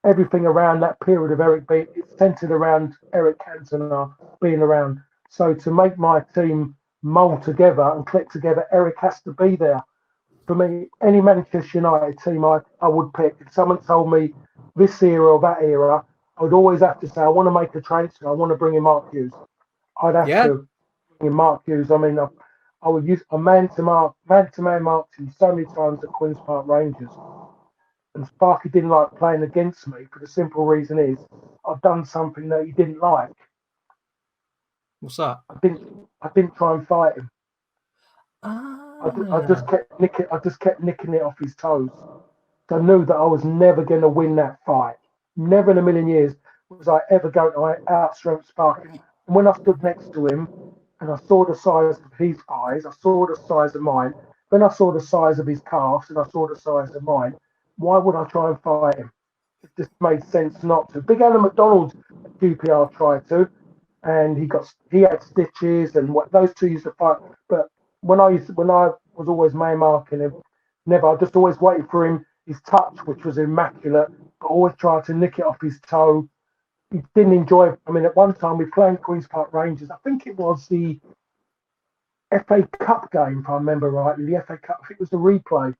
everything around that period of Eric being it's centered around Eric Cantona being around. So to make my team mould together and click together, Eric has to be there. For me, any Manchester United team I would pick. If someone told me this era or that era, I would always have to say, I want to make a transfer. I want to bring in Mark Hughes. I'd have to bring in Mark Hughes. I mean, I would use a man-to-man mark him so many times at Queen's Park Rangers. And Sparky didn't like playing against me for the simple reason is I've done something that he didn't like. What's that? I didn't try and fight him. Ah. I just kept nicking it off his toes. So I knew that I was never going to win that fight. Never in a million years was I ever going to outstrength Sparky. And when I stood next to him and I saw the size of his eyes, I saw the size of mine. Then I saw the size of his calves and I saw the size of mine. Why would I try and fight him? It just made sense not to. Big Alan McDonald at QPR tried to, and he had stitches and those two used to fight. But when I was always man marking him, I just always waited for him. His touch, which was immaculate, but always tried to nick it off his toe. He didn't enjoy it. I mean, at one time we played Queen's Park Rangers. I think it was the FA Cup game, if I remember rightly. The FA Cup. I think it was the replay.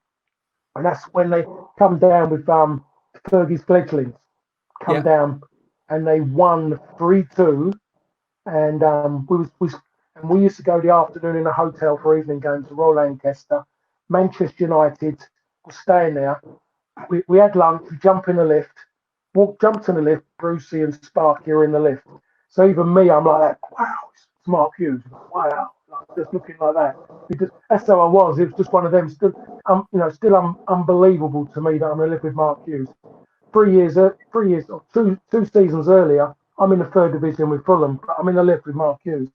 And that's when they come down with Fergie's fledglings come down, and they won 3-2. And we used to go the afternoon in a hotel for evening games to Royal Lancaster. Manchester United was staying there. We had lunch. We jumped in the lift. Jumped in the lift. Brucey and Sparky are in the lift. So even me, I'm like that. Wow, it's Mark Hughes. Wow. Just looking like that. That's how I was. It was just one of them. Still unbelievable to me that I'm going to live with Mark Hughes. 3 years or two seasons earlier, I'm in the third division with Fulham, but I'm in the lift with Mark Hughes.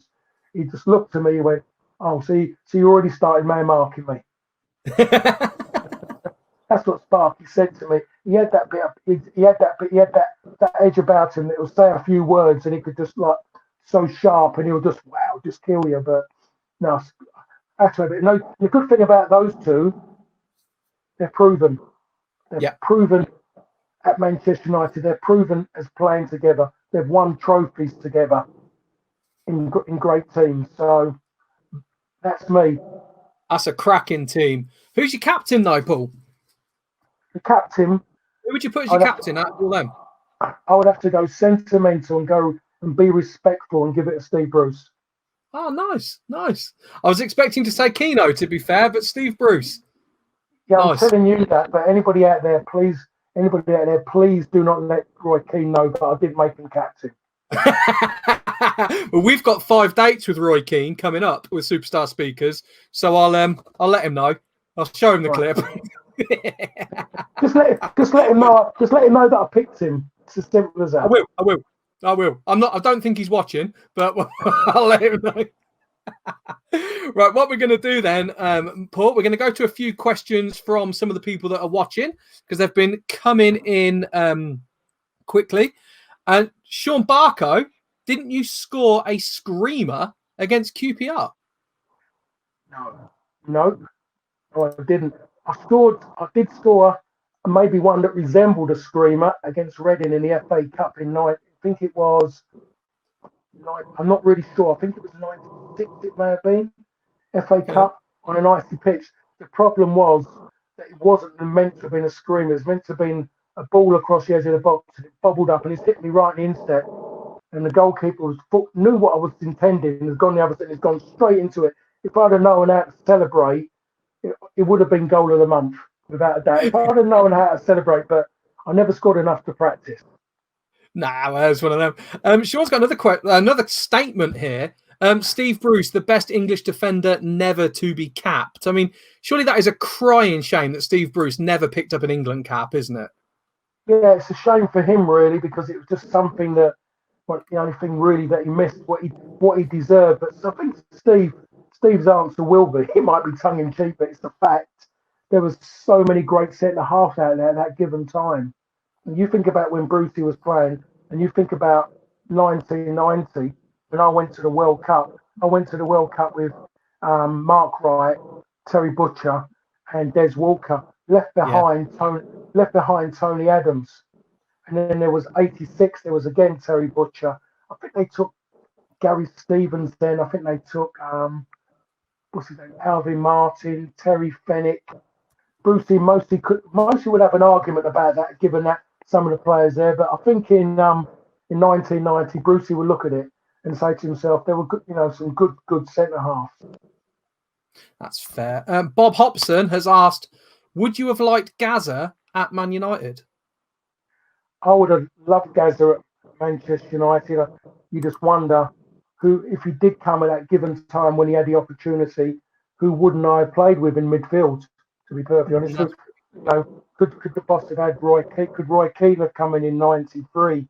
He just looked at me and went, "Oh, see, so you already started man marking me." That's what Sparky said to me. He had that bit. He had that edge about him that will say a few words and he could just like so sharp and he'll just kill you. But no, actually, no. The good thing about those two, they're proven. They're proven at Manchester United. They're proven as playing together. They've won trophies together in great teams. So that's me. That's a cracking team. Who's your captain, though, Paul? The captain. Who would you put as your captain out of all them? I would have to go sentimental and go and be respectful and give it to Steve Bruce. Oh, nice. I was expecting to say Keano, to be fair, but Steve Bruce. Yeah, nice. I'm telling you that. But anybody out there, please do not let Roy Keane know that I didn't make him captain. Well, we've got 5 dates with Roy Keane coming up with Superstar Speakers, so I'll let him know. I'll show him the clip. just let him know. Just let him know that I picked him. It's as simple as that. I will. I don't think he's watching, but I'll let him know. Right, what we're going to do then, Paul, we're going to go to a few questions from some of the people that are watching because they've been coming in quickly. And Sean Barco, didn't you score a screamer against QPR? No, I didn't. I did score maybe one that resembled a screamer against Reading in the FA Cup in I think it was. I'm not really sure. I think it was 96. It may have been FA Cup on an icy pitch. The problem was that it wasn't meant to have been a screamer. It was meant to have been a ball across the edge of the box, and it bobbled up, and it's hit me right in the instep. and the goalkeeper knew what I was intending and has gone the other side and has gone straight into it. If I'd have known how to celebrate, it would have been goal of the month, without a doubt. If I'd have known how to celebrate, but I never scored enough to practice. Nah, well, that's one of them. Sean's got another statement here. Steve Bruce, the best English defender never to be capped. I mean, surely that is a crying shame that Steve Bruce never picked up an England cap, isn't it? Yeah, it's a shame for him, really, because it was just something that, the only thing really that he missed, what he deserved. But I think Steve's answer will be, it might be tongue in cheek, but it's the fact there was so many great centre halves out there at that given time. And you think about when Brucey was playing, and you think about 1990 when I went to the World Cup. I went to the World Cup with Mark Wright, Terry Butcher, and Des Walker. Left behind Tony Adams. And then there was 86. There was again Terry Butcher. I think they took Gary Stevens then. I think they took what's his name? Alvin Martin, Terry Fennick. Brucey mostly would have an argument about that, given that some of the players there. But I think in 1990, Brucey would look at it and say to himself, there were good, some good centre halves. That's fair. Bob Hobson has asked, would you have liked Gaza at Man United? I would have loved Gaza at Manchester United. You just wonder who, if he did come at that given time when he had the opportunity, who wouldn't I have played with in midfield? To be perfectly honest, could the boss have had Roy Keane? Could Roy Keane have come in '93?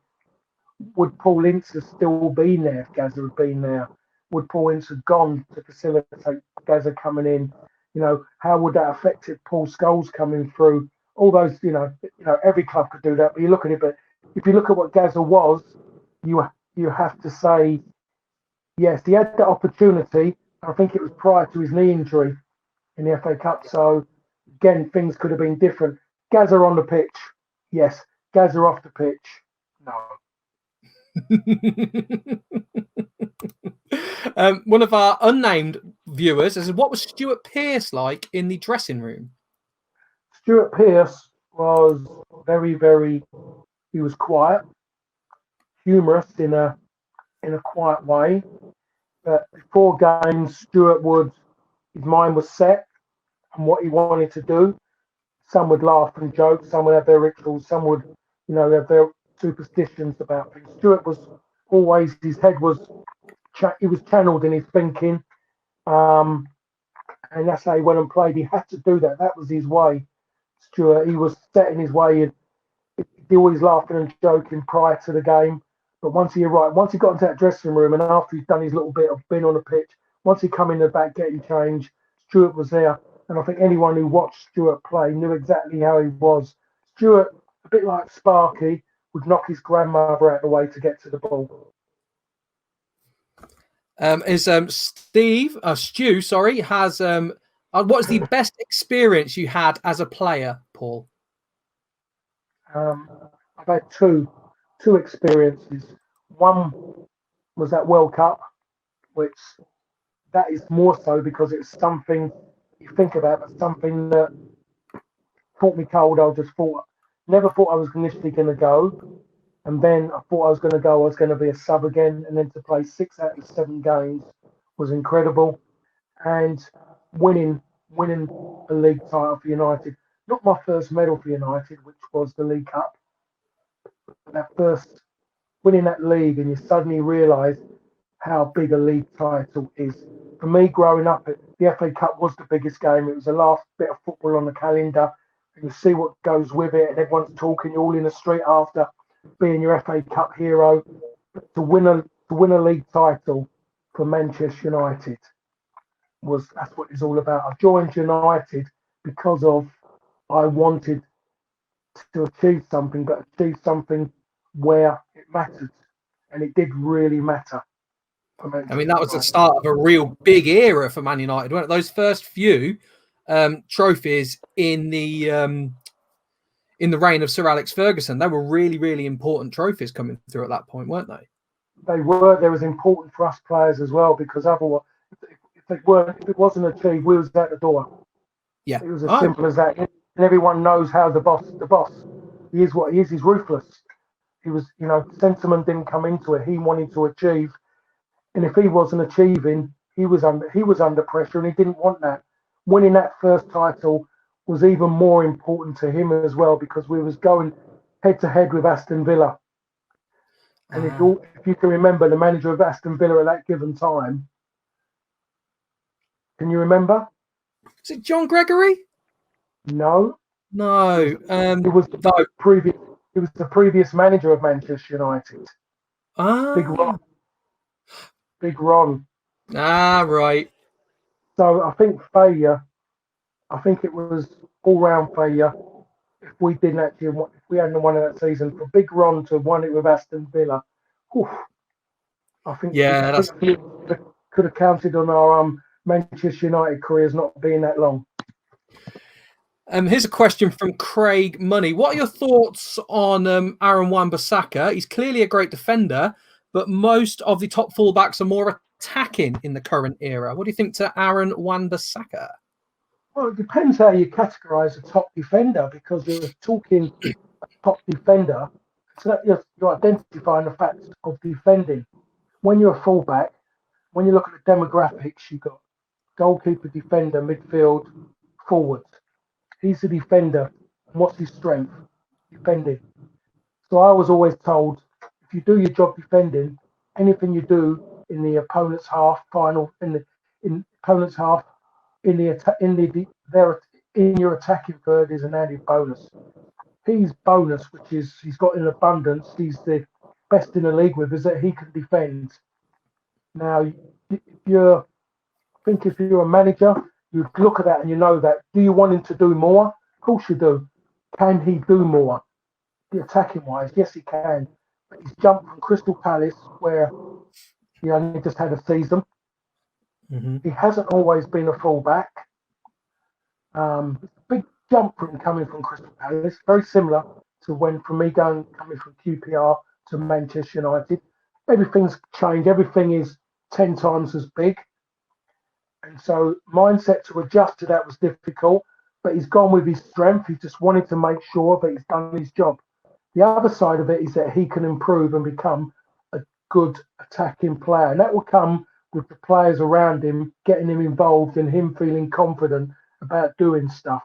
Would Paul Ince have still been there if Gaza had been there? Would Paul Ince have gone to facilitate Gaza coming in? How would that have affected Paul Scholes coming through? All those, every club could do that. But you look at it. But if you look at what Gaza was, you have to say, yes, he had the opportunity. I think it was prior to his knee injury in the FA Cup. So again, things could have been different. Gaza on the pitch, yes. Gaza off the pitch, no. One of our unnamed viewers says, what was Stuart Pearce like in the dressing room? Stuart Pearce was very, very, he was quiet, humorous in a quiet way. But before games, his mind was set on what he wanted to do. Some would laugh and joke, some would have their rituals, some would, have their superstitions about things. Stuart was always, his head was, he was channeled in his thinking. And that's how he went and played. He had to do that. That was his way. Stuart, he was set in his way. He'd always laughing and joking prior to the game. But once he got into that dressing room and after he'd done his little bit of being on the pitch, once he come in the back getting changed, Stuart was there. And I think anyone who watched Stuart play knew exactly how he was. Stuart, a bit like Sparky, would knock his grandmother out of the way to get to the ball. Stu has what is the best experience you had as a player, Paul? I've had two experiences. One was that World Cup, which that is more so because it's something you think about, but something that caught me cold. Never thought I was initially going to go. And then I thought I was going to go, I was going to be a sub again. And then to play 6 out of 7 games was incredible. And winning a league title for United, not my first medal for United, which was the League Cup. But that first, winning that league, and you suddenly realise how big a league title is. For me, growing up, the FA Cup was the biggest game. It was the last bit of football on the calendar. And you see what goes with it, and everyone's talking, you're all in the street after being your FA Cup hero. But to win a league title for Manchester United that's what it's all about. I joined United because I wanted to achieve something, but achieve something where it mattered, and it did really matter. I mean, that was the start of a real big era for Man United, weren't it? Those first few trophies in the reign of Sir Alex Ferguson, they were really, really important trophies coming through at that point, weren't they? They were. They was important for us players as well, because otherwise, if it wasn't achieved, we was out the door. Yeah, it was as simple as that. And everyone knows how the boss. He is what he is. He's ruthless. He was, sentiment didn't come into it. He wanted to achieve, and if he wasn't achieving, he was under pressure, and he didn't want that. Winning that first title was even more important to him as well, because we was going head to head with Aston Villa. And if you can remember the manager of Aston Villa at that given time, can you remember? Is it John Gregory? No. No. It was the previous manager of Manchester United. Big Ron. Right. So I think failure. I think it was all-round failure. If we hadn't won that season, for Big Ron to have won it with Aston Villa, I think we could have counted on our Manchester United careers not being that long. Here's a question from Craig Money. What are your thoughts on Aaron Wan-Bissaka? He's clearly a great defender, but most of the top fullbacks are more attacking in the current era. What do you think to Aaron Wan-Bissaka? Well, it depends how you categorise a top defender, because you're talking top defender, so you're identifying the facts of defending. When you're a fullback, when you look at the demographics, you've got goalkeeper, defender, midfield, forward. He's a defender. And what's his strength? Defending. So I was always told, if you do your job defending, anything you do in the opponent's half, in opponent's half, in your attacking third is an added bonus. His bonus, which is he's got in abundance, he's the best in the league with, is that he can defend. Now, if you're a manager, you look at that and you know that. Do you want him to do more? Of course you do. Can he do more? The attacking wise, yes he can. But he's jumped from Crystal Palace, where he only just had a season. Mm-hmm. He hasn't always been a fullback. Big jump from coming from Crystal Palace, very similar to coming from QPR to Manchester United. Everything's changed. Everything is 10 times as big. And so mindset to adjust to that was difficult, but he's gone with his strength. He just wanted to make sure that he's done his job. The other side of it is that he can improve and become a good attacking player. And that will come with the players around him, getting him involved and him feeling confident about doing stuff.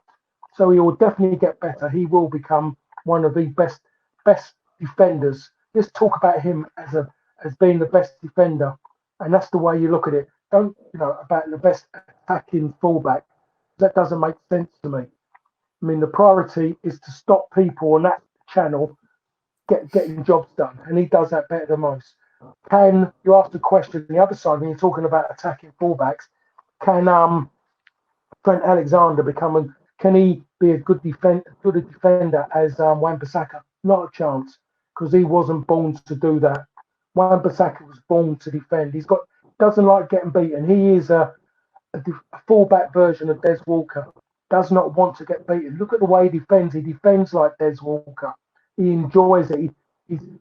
So he will definitely get better. He will become one of the best defenders. Let's talk about him as being the best defender. And that's the way you look at it. Don't, about the best attacking fullback. That doesn't make sense to me. I mean, the priority is to stop people on that channel getting jobs done. And he does that better than most. Can you ask the question on the other side when you're talking about attacking fullbacks? Can Trent Alexander can he be a good defender as Wan-Bissaka? Not a chance, because he wasn't born to do that. Wan-Bissaka was born to defend. Doesn't like getting beaten. He is a fullback version of Des Walker. Does not want to get beaten. Look at the way he defends. He defends like Des Walker. He enjoys it.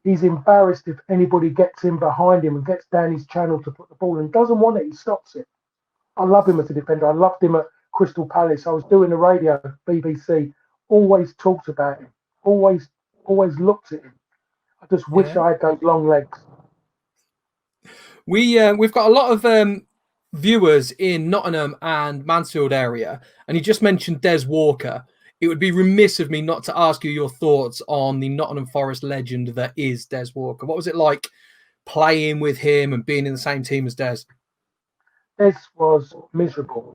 He's embarrassed if anybody gets in behind him and gets down his channel to put the ball in. Doesn't want it. He stops it. I love him as a defender. I loved him at Crystal Palace. I was doing the radio, BBC. Always talked about him. Always looked at him. I just wish I had those long legs. We've got a lot of viewers in Nottingham and Mansfield area, and you just mentioned Des Walker. It would be remiss of me not to ask you your thoughts on the Nottingham Forest legend that is Des Walker. What was it like playing with him and being in the same team as Des? Des was miserable.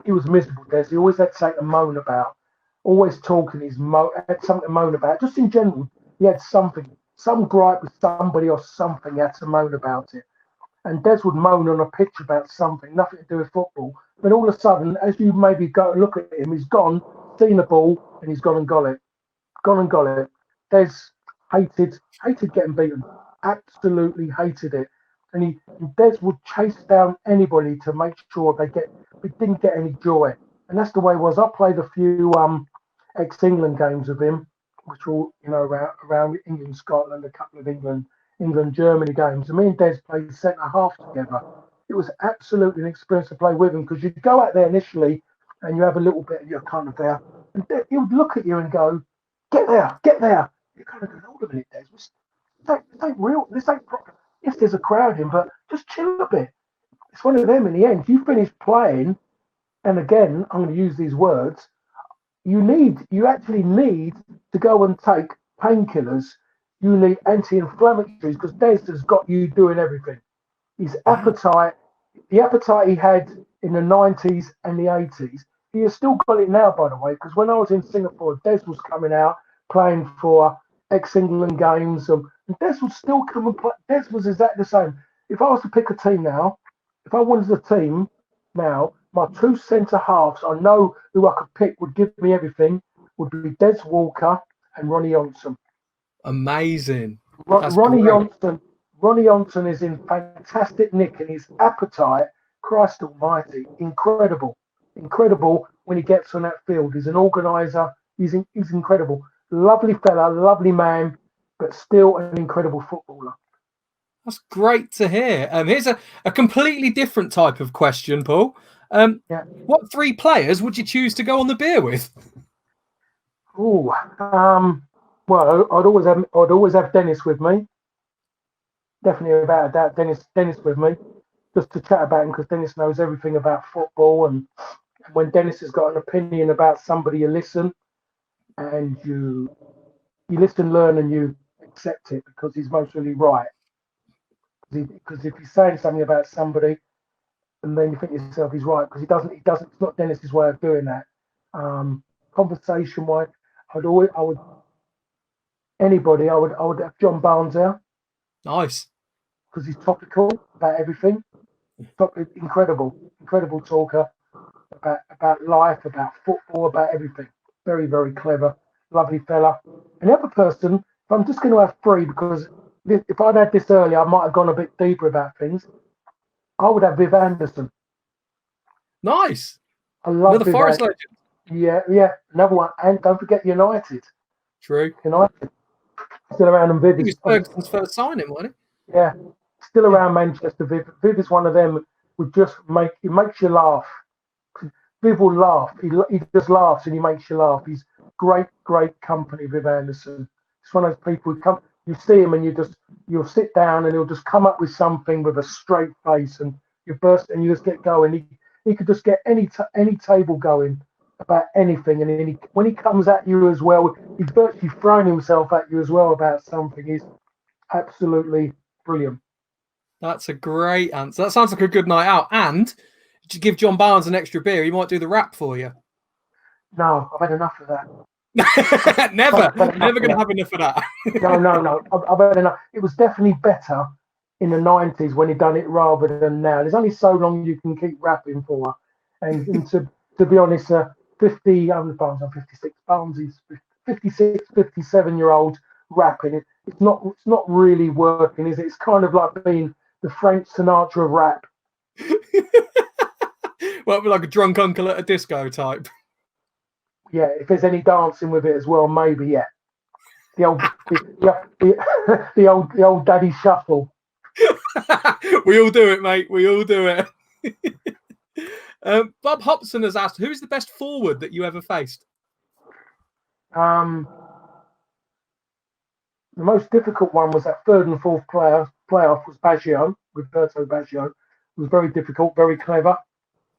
He was miserable, Des. He always had something to moan about. Always talking, had something to moan about. Just in general, he had some gripe with somebody or something, he had to moan about it. And Des would moan on a pitch about something, nothing to do with football. But all of a sudden, as you maybe go look at him, he's gone, seen the ball, and he's gone and got it. Des hated getting beaten. Absolutely hated it. And Des would chase down anybody to make sure they didn't get any joy. And that's the way it was. I played a few ex-England games with him, which were around England, Scotland, a couple of England-Germany games. And me and Des played centre half together. It was absolutely an experience to play with him, because you go out there initially and you have a little bit, you're kind of there, and he would look at you and go, "Get there, get there." You're kind of going, "Hold a minute, Des. ain't real. This ain't proper. Yes, there's a crowd in, but just chill a bit. It's one of them in the end. You finish playing, and again, I'm going to use these words. You actually need to go and take painkillers. You need anti-inflammatories because Des has got you doing everything. His appetite, the appetite he had in the 90s and the 80s, he has still got it now, by the way, because when I was in Singapore, Des was coming out playing for ex-England games, and Des would still come and play. Des was exactly the same. If I was to pick a team now, if I wanted a team now, my two centre halves, I know who I could pick would give me everything, would be Des Walker and Ronnie Johnson. Amazing. Ronnie Johnson. Ronnie Johnson is in fantastic nick, and his appetite, Christ Almighty, incredible, incredible when he gets on that field. He's an organizer. He's incredible. Lovely fella, lovely man, but still an incredible footballer. That's great to hear. Here's a completely different type of question, Paul. What three players would you choose to go on the beer with? Oh, well, I'd always have Dennis with me. Definitely about that. Dennis with me, just to chat about him because Dennis knows everything about football. And when Dennis has got an opinion about somebody, you listen, and you listen, learn, and you accept it because he's mostly right. Because if he's saying something about somebody, and then you think to yourself he's right because he doesn't. It's not Dennis's way of doing that. Conversation wise, I would have John Barnes there. Nice. Because he's topical about everything. Incredible talker about life, about football, about everything. Very, very clever, lovely fella. And the other person, if I'm just going to have three, because if I'd had this earlier, I might have gone a bit deeper about things. I would have Viv Anderson. Nice. I love another Forest legend. Yeah, another one. And don't forget United. True. United. Still around, and Viv is Ferguson's first signing, wasn't it? Yeah, still around Manchester. Viv is one of them who just makes you laugh. Viv will laugh. He just laughs and he makes you laugh. He's great company, Viv Anderson. It's one of those people who you see him and you'll sit down and he'll just come up with something with a straight face and you burst and you just get going. He could just get any table going about anything, and then when he comes at you as well, he's virtually thrown himself at you as well about something. He's absolutely brilliant. That's a great answer. That sounds like a good night out. And to give John Barnes an extra beer, he might do the rap for you. No, I've had enough of that. Never going to have enough of that. No. I've had enough. It was definitely better in the 90s when he done it rather than now. There's only so long you can keep rapping for. And to be honest, 56, Barnes' 56, 57-year-old rapping. It's not really working, is it? It's kind of like being the Frank Sinatra of rap. Well, it'd be like a drunk uncle at a disco type. Yeah, if there's any dancing with it as well, maybe, yeah. The old daddy shuffle. We all do it, mate. We all do it. Bob Hobson has asked, who's the best forward that you ever faced? The most difficult one was that third and fourth playoff was Baggio, Roberto Baggio. It was very difficult, very clever,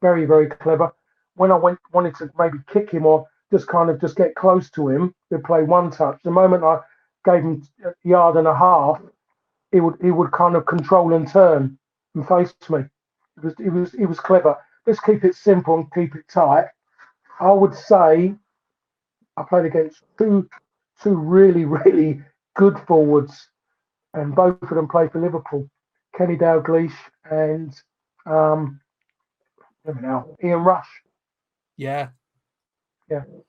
very, very clever. When I wanted to maybe kick him or just get close to him, he'd play one touch. The moment I gave him a yard and a half, he would kind of control and turn and face me. It was clever. Let's keep it simple and keep it tight. I would say I played against two really, really good forwards, and both of them played for Liverpool. Kenny Dalglish and Ian Rush. Yeah.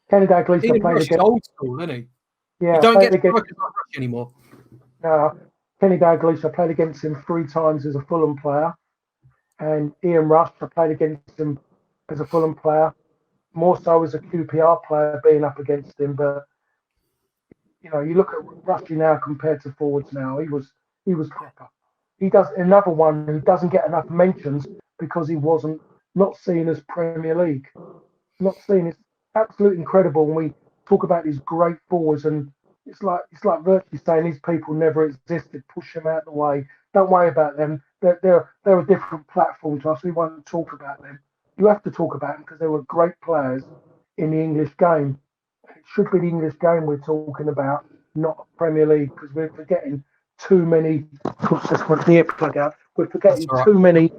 Kenny Dalglish. Ian Rush is old school, isn't he? Yeah. You don't get Rush anymore. No. Kenny Dalglish, I played against him 3 times as a Fulham player. And Ian Rush, I played against him as a Fulham player. More so as a QPR player being up against him. But, you look at Rushy now compared to forwards now. He was proper. He does another one who doesn't get enough mentions because he wasn't not seen as Premier League. Not seen. It's absolutely incredible when we talk about these great forwards and It's like virtually saying these people never existed. Push them out of the way. Don't worry about them. They're a different platform to us. We won't talk about them. You have to talk about them because they were great players in the English game. It should be the English game we're talking about, not Premier League, because we're forgetting too many. Just put the earplug out. We're That's forgetting all right.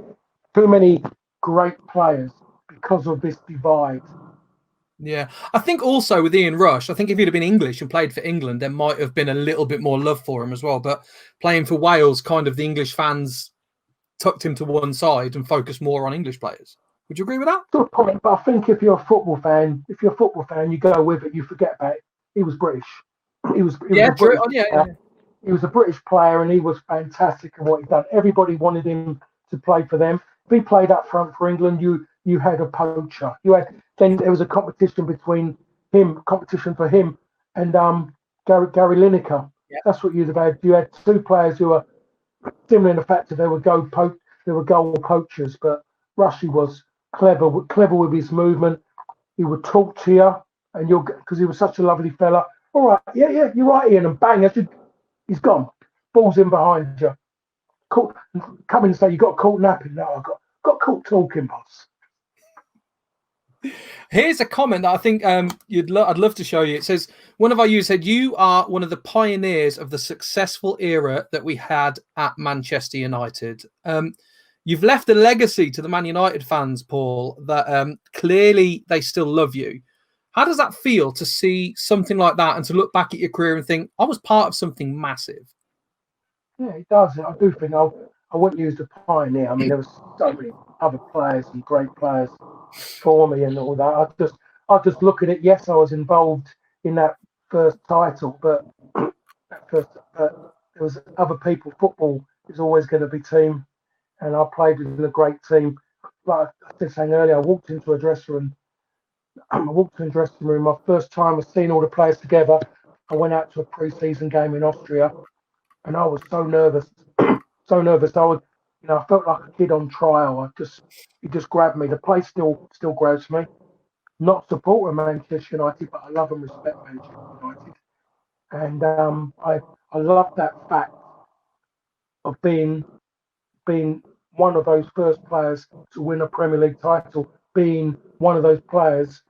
too many great players because of this divide. Yeah, I think also with Ian Rush, I think if he'd have been English and played for England, there might have been a little bit more love for him as well. But playing for Wales, kind of the English fans tucked him to one side and focused more on English players. Would you agree with that? To a point, but I think if you're a football fan, you go with it. You forget about it. He was British. He was Yeah, a true. British Oh, yeah, player. He was a British player, and he was fantastic in what he done. Everybody wanted him to play for them. If he played up front for England, you had a poacher. Then there was a competition for him and Gary Lineker. yeah. That's what you'd have had. You had two players who were similar in the fact that they were goal poachers, but Rushy was clever with his movement. He would talk to you, and you'll because he was such a lovely fella. All right, yeah, you're right, Ian, and bang, he's gone. Ball's in behind you. Caught, come in and say you got caught napping. No, I got caught talking, boss. Here's a comment that I think I'd love to show you. It says, one of our users said, you are one of the pioneers of the successful era that we had at Manchester United. You've left a legacy to the Man United fans, Paul, that clearly they still love you. How does that feel to see something like that and to look back at your career and think, I was part of something massive? Yeah, it does. I do think I wouldn't use the pioneer. I mean, there was so many other players and great players for me and all that. I just look at it. Yes, I was involved in that first title, but but there was other people. Football is always going to be team, and I played in a great team. Like I was saying earlier, I walked into a dressing room. My first time was seeing all the players together. I went out to a pre-season game in Austria, and I was so nervous, so nervous. I felt like a kid on trial. It just grabbed me. The place still grabs me. Not support of Manchester United, but I love and respect Manchester United, and I love that fact of being one of those first players to win a Premier League title, being one of those players,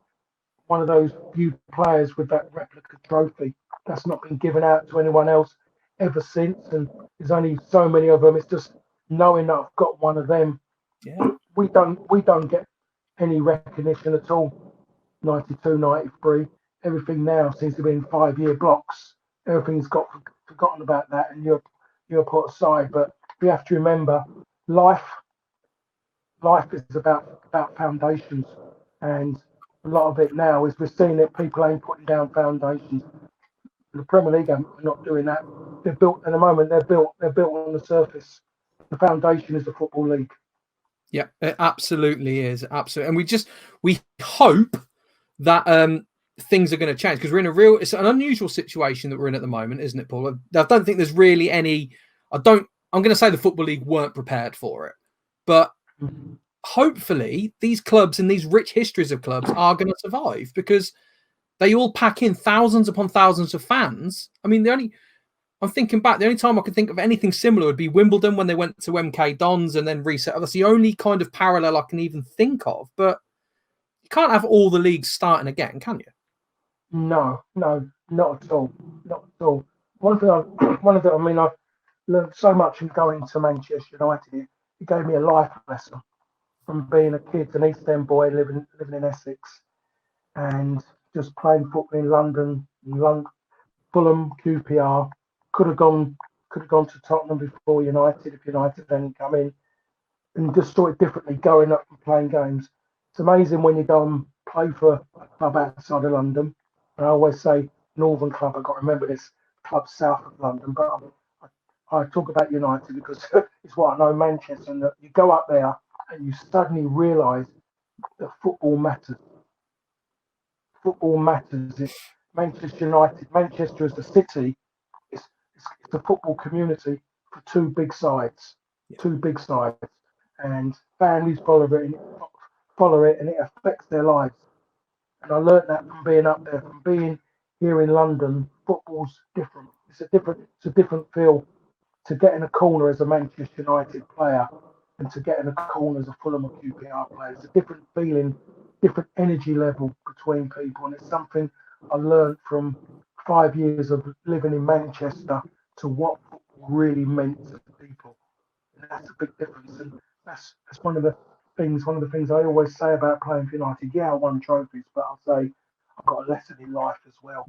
one of those few players with that replica trophy that's not been given out to anyone else ever since. And there's only so many of them. It's just knowing that I've got one of them. Yeah. We don't get any recognition at all. 92, 93. Everything now seems to be in 5 year blocks. Everything's got forgotten about that, and you're put aside. But we have to remember, life life is about foundations, and a lot of it now is we're seeing that people ain't putting down foundations. The Premier League are not doing that. They're built at the moment. They're built on the surface. The foundation is the football league. Yeah, it absolutely is. Absolutely. And we hope that things are going to change, because it's an unusual situation that we're in at the moment, isn't it, Paul? I don't think there's really I'm going to say the Football League weren't prepared for it, but hopefully these clubs and these rich histories of clubs are going to survive, because they all pack in thousands upon thousands of fans. I mean, I'm thinking back, the only time I could think of anything similar would be Wimbledon when they went to MK Dons and then reset. That's the only kind of parallel I can even think of. But you can't have all the leagues starting again, can you? No, not at all, not at all. I've learned so much from going to Manchester United. It gave me a life lesson from being a kid, an East End boy living in Essex, and just playing football in London, Fulham, QPR. Could have gone to Tottenham before United if United hadn't come in, and just saw it differently going up and playing games. It's amazing when you go and play for a club outside of London. And I always say Northern Club. I've got to remember this club south of London, but I talk about United because it's what I know Manchester. And that you go up there and you suddenly realise that football matters. Football matters. It's Manchester United. Manchester as a city. It's a football community for two big sides. Two big sides, and families follow it, and it affects their lives. And I learned that from being up there, from being here in London, football's different. It's a different feel to get in a corner as a Manchester United player and to get in a corner as a Fulham or QPR player. It's a different feeling, different energy level between people, and it's something I learned from 5 years of living in Manchester to what football really meant to people. And that's a big difference, and that's one of the things. One of the things I always say about playing for United. Yeah, I won trophies, but I'll say I've got a lesson in life as well,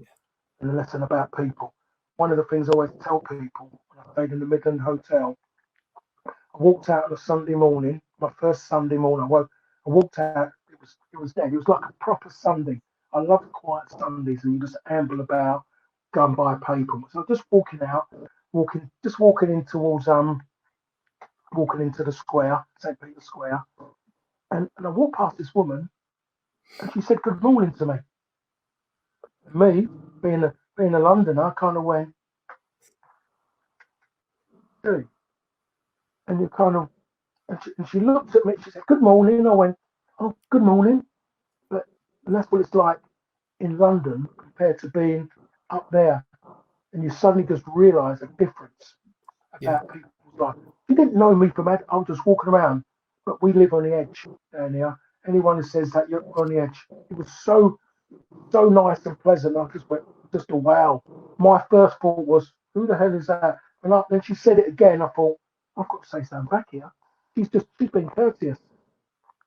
and a lesson about people. One of the things I always tell people when I stayed in the Midland Hotel, I walked out on a Sunday morning, my first Sunday morning. I walked out. It was dead. It was like a proper Sunday. I love quiet Sundays, and you just amble about, go and buy paper. So I'm just walking out, walking in towards walking into the square, St. Peter's Square, and I walked past this woman, and she said good morning to me. And me, being a Londoner, I kind of went, hey, and you kind of, and she looked at me. She said good morning. I went, oh, good morning. But and that's what it's like in London compared to being up there, and you suddenly just realise a difference about people's life. If you didn't know me from Ed, I was just walking around, but we live on the edge down here. Anyone who says that you're on the edge, it was so nice and pleasant. I just went, just a wow. My first thought was, who the hell is that? And then she said it again. I thought, I've got to say something back here. She's been courteous.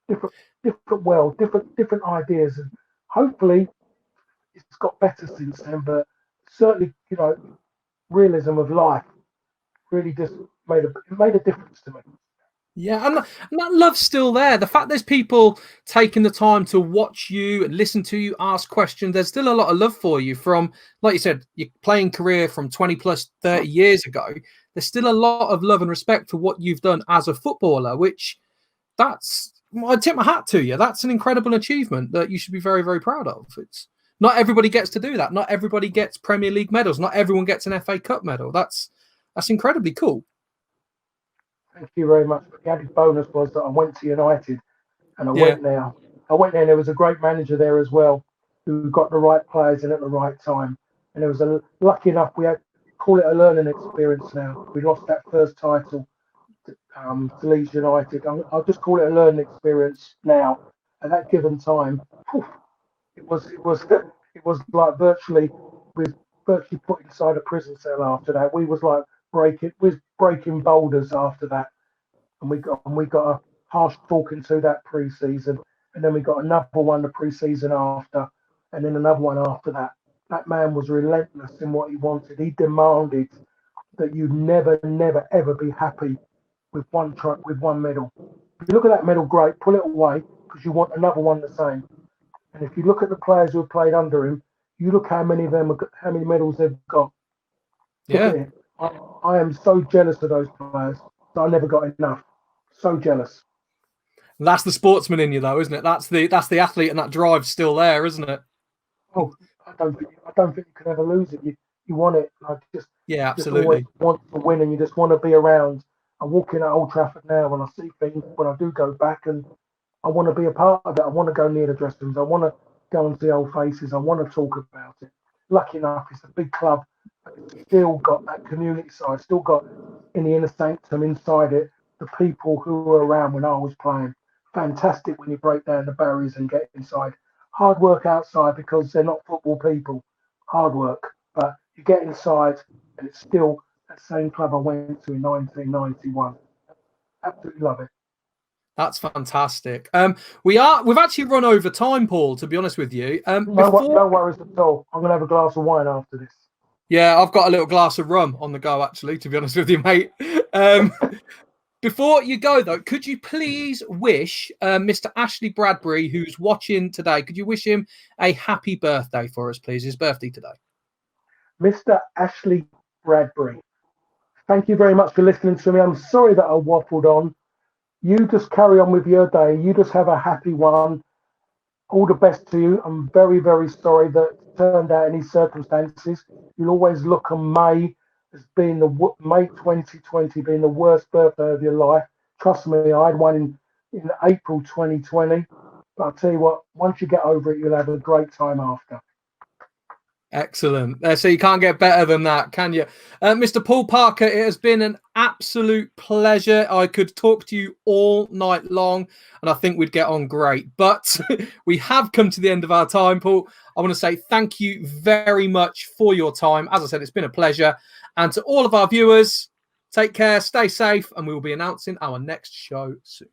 Different world, different ideas, and hopefully it's got better since then. But certainly, realism of life really just made a difference to me. Yeah, and that love's still there. The fact there's people taking the time to watch you and listen to you, ask questions, there's still a lot of love for you from, like you said, your playing career from 20 plus 30 years ago. There's still a lot of love and respect for what you've done as a footballer, which I tip my hat to you. That's an incredible achievement that you should be very, very proud of. It's not everybody gets to do that. Not everybody gets Premier League medals. Not everyone gets an FA Cup medal. That's incredibly cool. Thank you very much. But the added bonus was that I went to United, and I Yeah. went there. And there was a great manager there as well, who got the right players in at the right time. And it was lucky enough we had call it a learning experience. Now we lost that first title to Leeds United. I'll just call it a learning experience now. At that given time, it was like virtually put inside a prison cell after that. We was like breaking boulders after that, and we got a harsh talking to that pre-season, and then we got another one the pre-season after, and then another one after that. That man was relentless in what he wanted. He demanded that you never ever be happy with one medal. If you look at that medal, great, pull it away because you want another one the same. And if you look at the players who have played under him, you look how many of them how many medals they've got. Look at it. I am so jealous of those players that I never got enough. So jealous. That's the sportsman in you, though, isn't it? That's the athlete, and that drive's still there, isn't it? Oh, I don't think you can ever lose it. You want it. Yeah, just always absolutely. want to win, and you just want to be around. I walk in at Old Trafford now when I see things. When I do go back, and I want to be a part of it. I want to go near the dressing rooms. I want to go and see old faces. I want to talk about it. Lucky enough, it's a big club, but it's still got that community side. Still got in the inner sanctum inside it the people who were around when I was playing. Fantastic when you break down the barriers and get inside. Hard work outside because they're not football people. Hard work, but you get inside and it's still that same club I went to in 1991. Absolutely love it. That's fantastic. We've actually run over time, Paul, to be honest with you. No worries at all. I'm gonna have a glass of wine after this. Yeah, I've got a little glass of rum on the go, actually, to be honest with you, mate. Before you go, though, could you please wish Mr. Ashley Bradbury, who's watching today, could you wish him a happy birthday for us, please? His birthday today. Mr. Ashley Bradbury, thank you very much for listening to me. I'm sorry that I waffled on. You just carry on with your day. You just have a happy one. All the best to you. I'm very, very sorry that it turned out in these circumstances. You'll always look on May as being May 2020 being the worst birthday of your life. Trust me, I had one in April 2020. But I'll tell you what, once you get over it, you'll have a great time after. Excellent. So you can't get better than that, can you? Mr. Paul Parker, it has been an absolute pleasure. I could talk to you all night long, and I think we'd get on great. But we have come to the end of our time, Paul. I want to say thank you very much for your time. As I said, it's been a pleasure. And to all of our viewers, take care, stay safe, and we will be announcing our next show soon.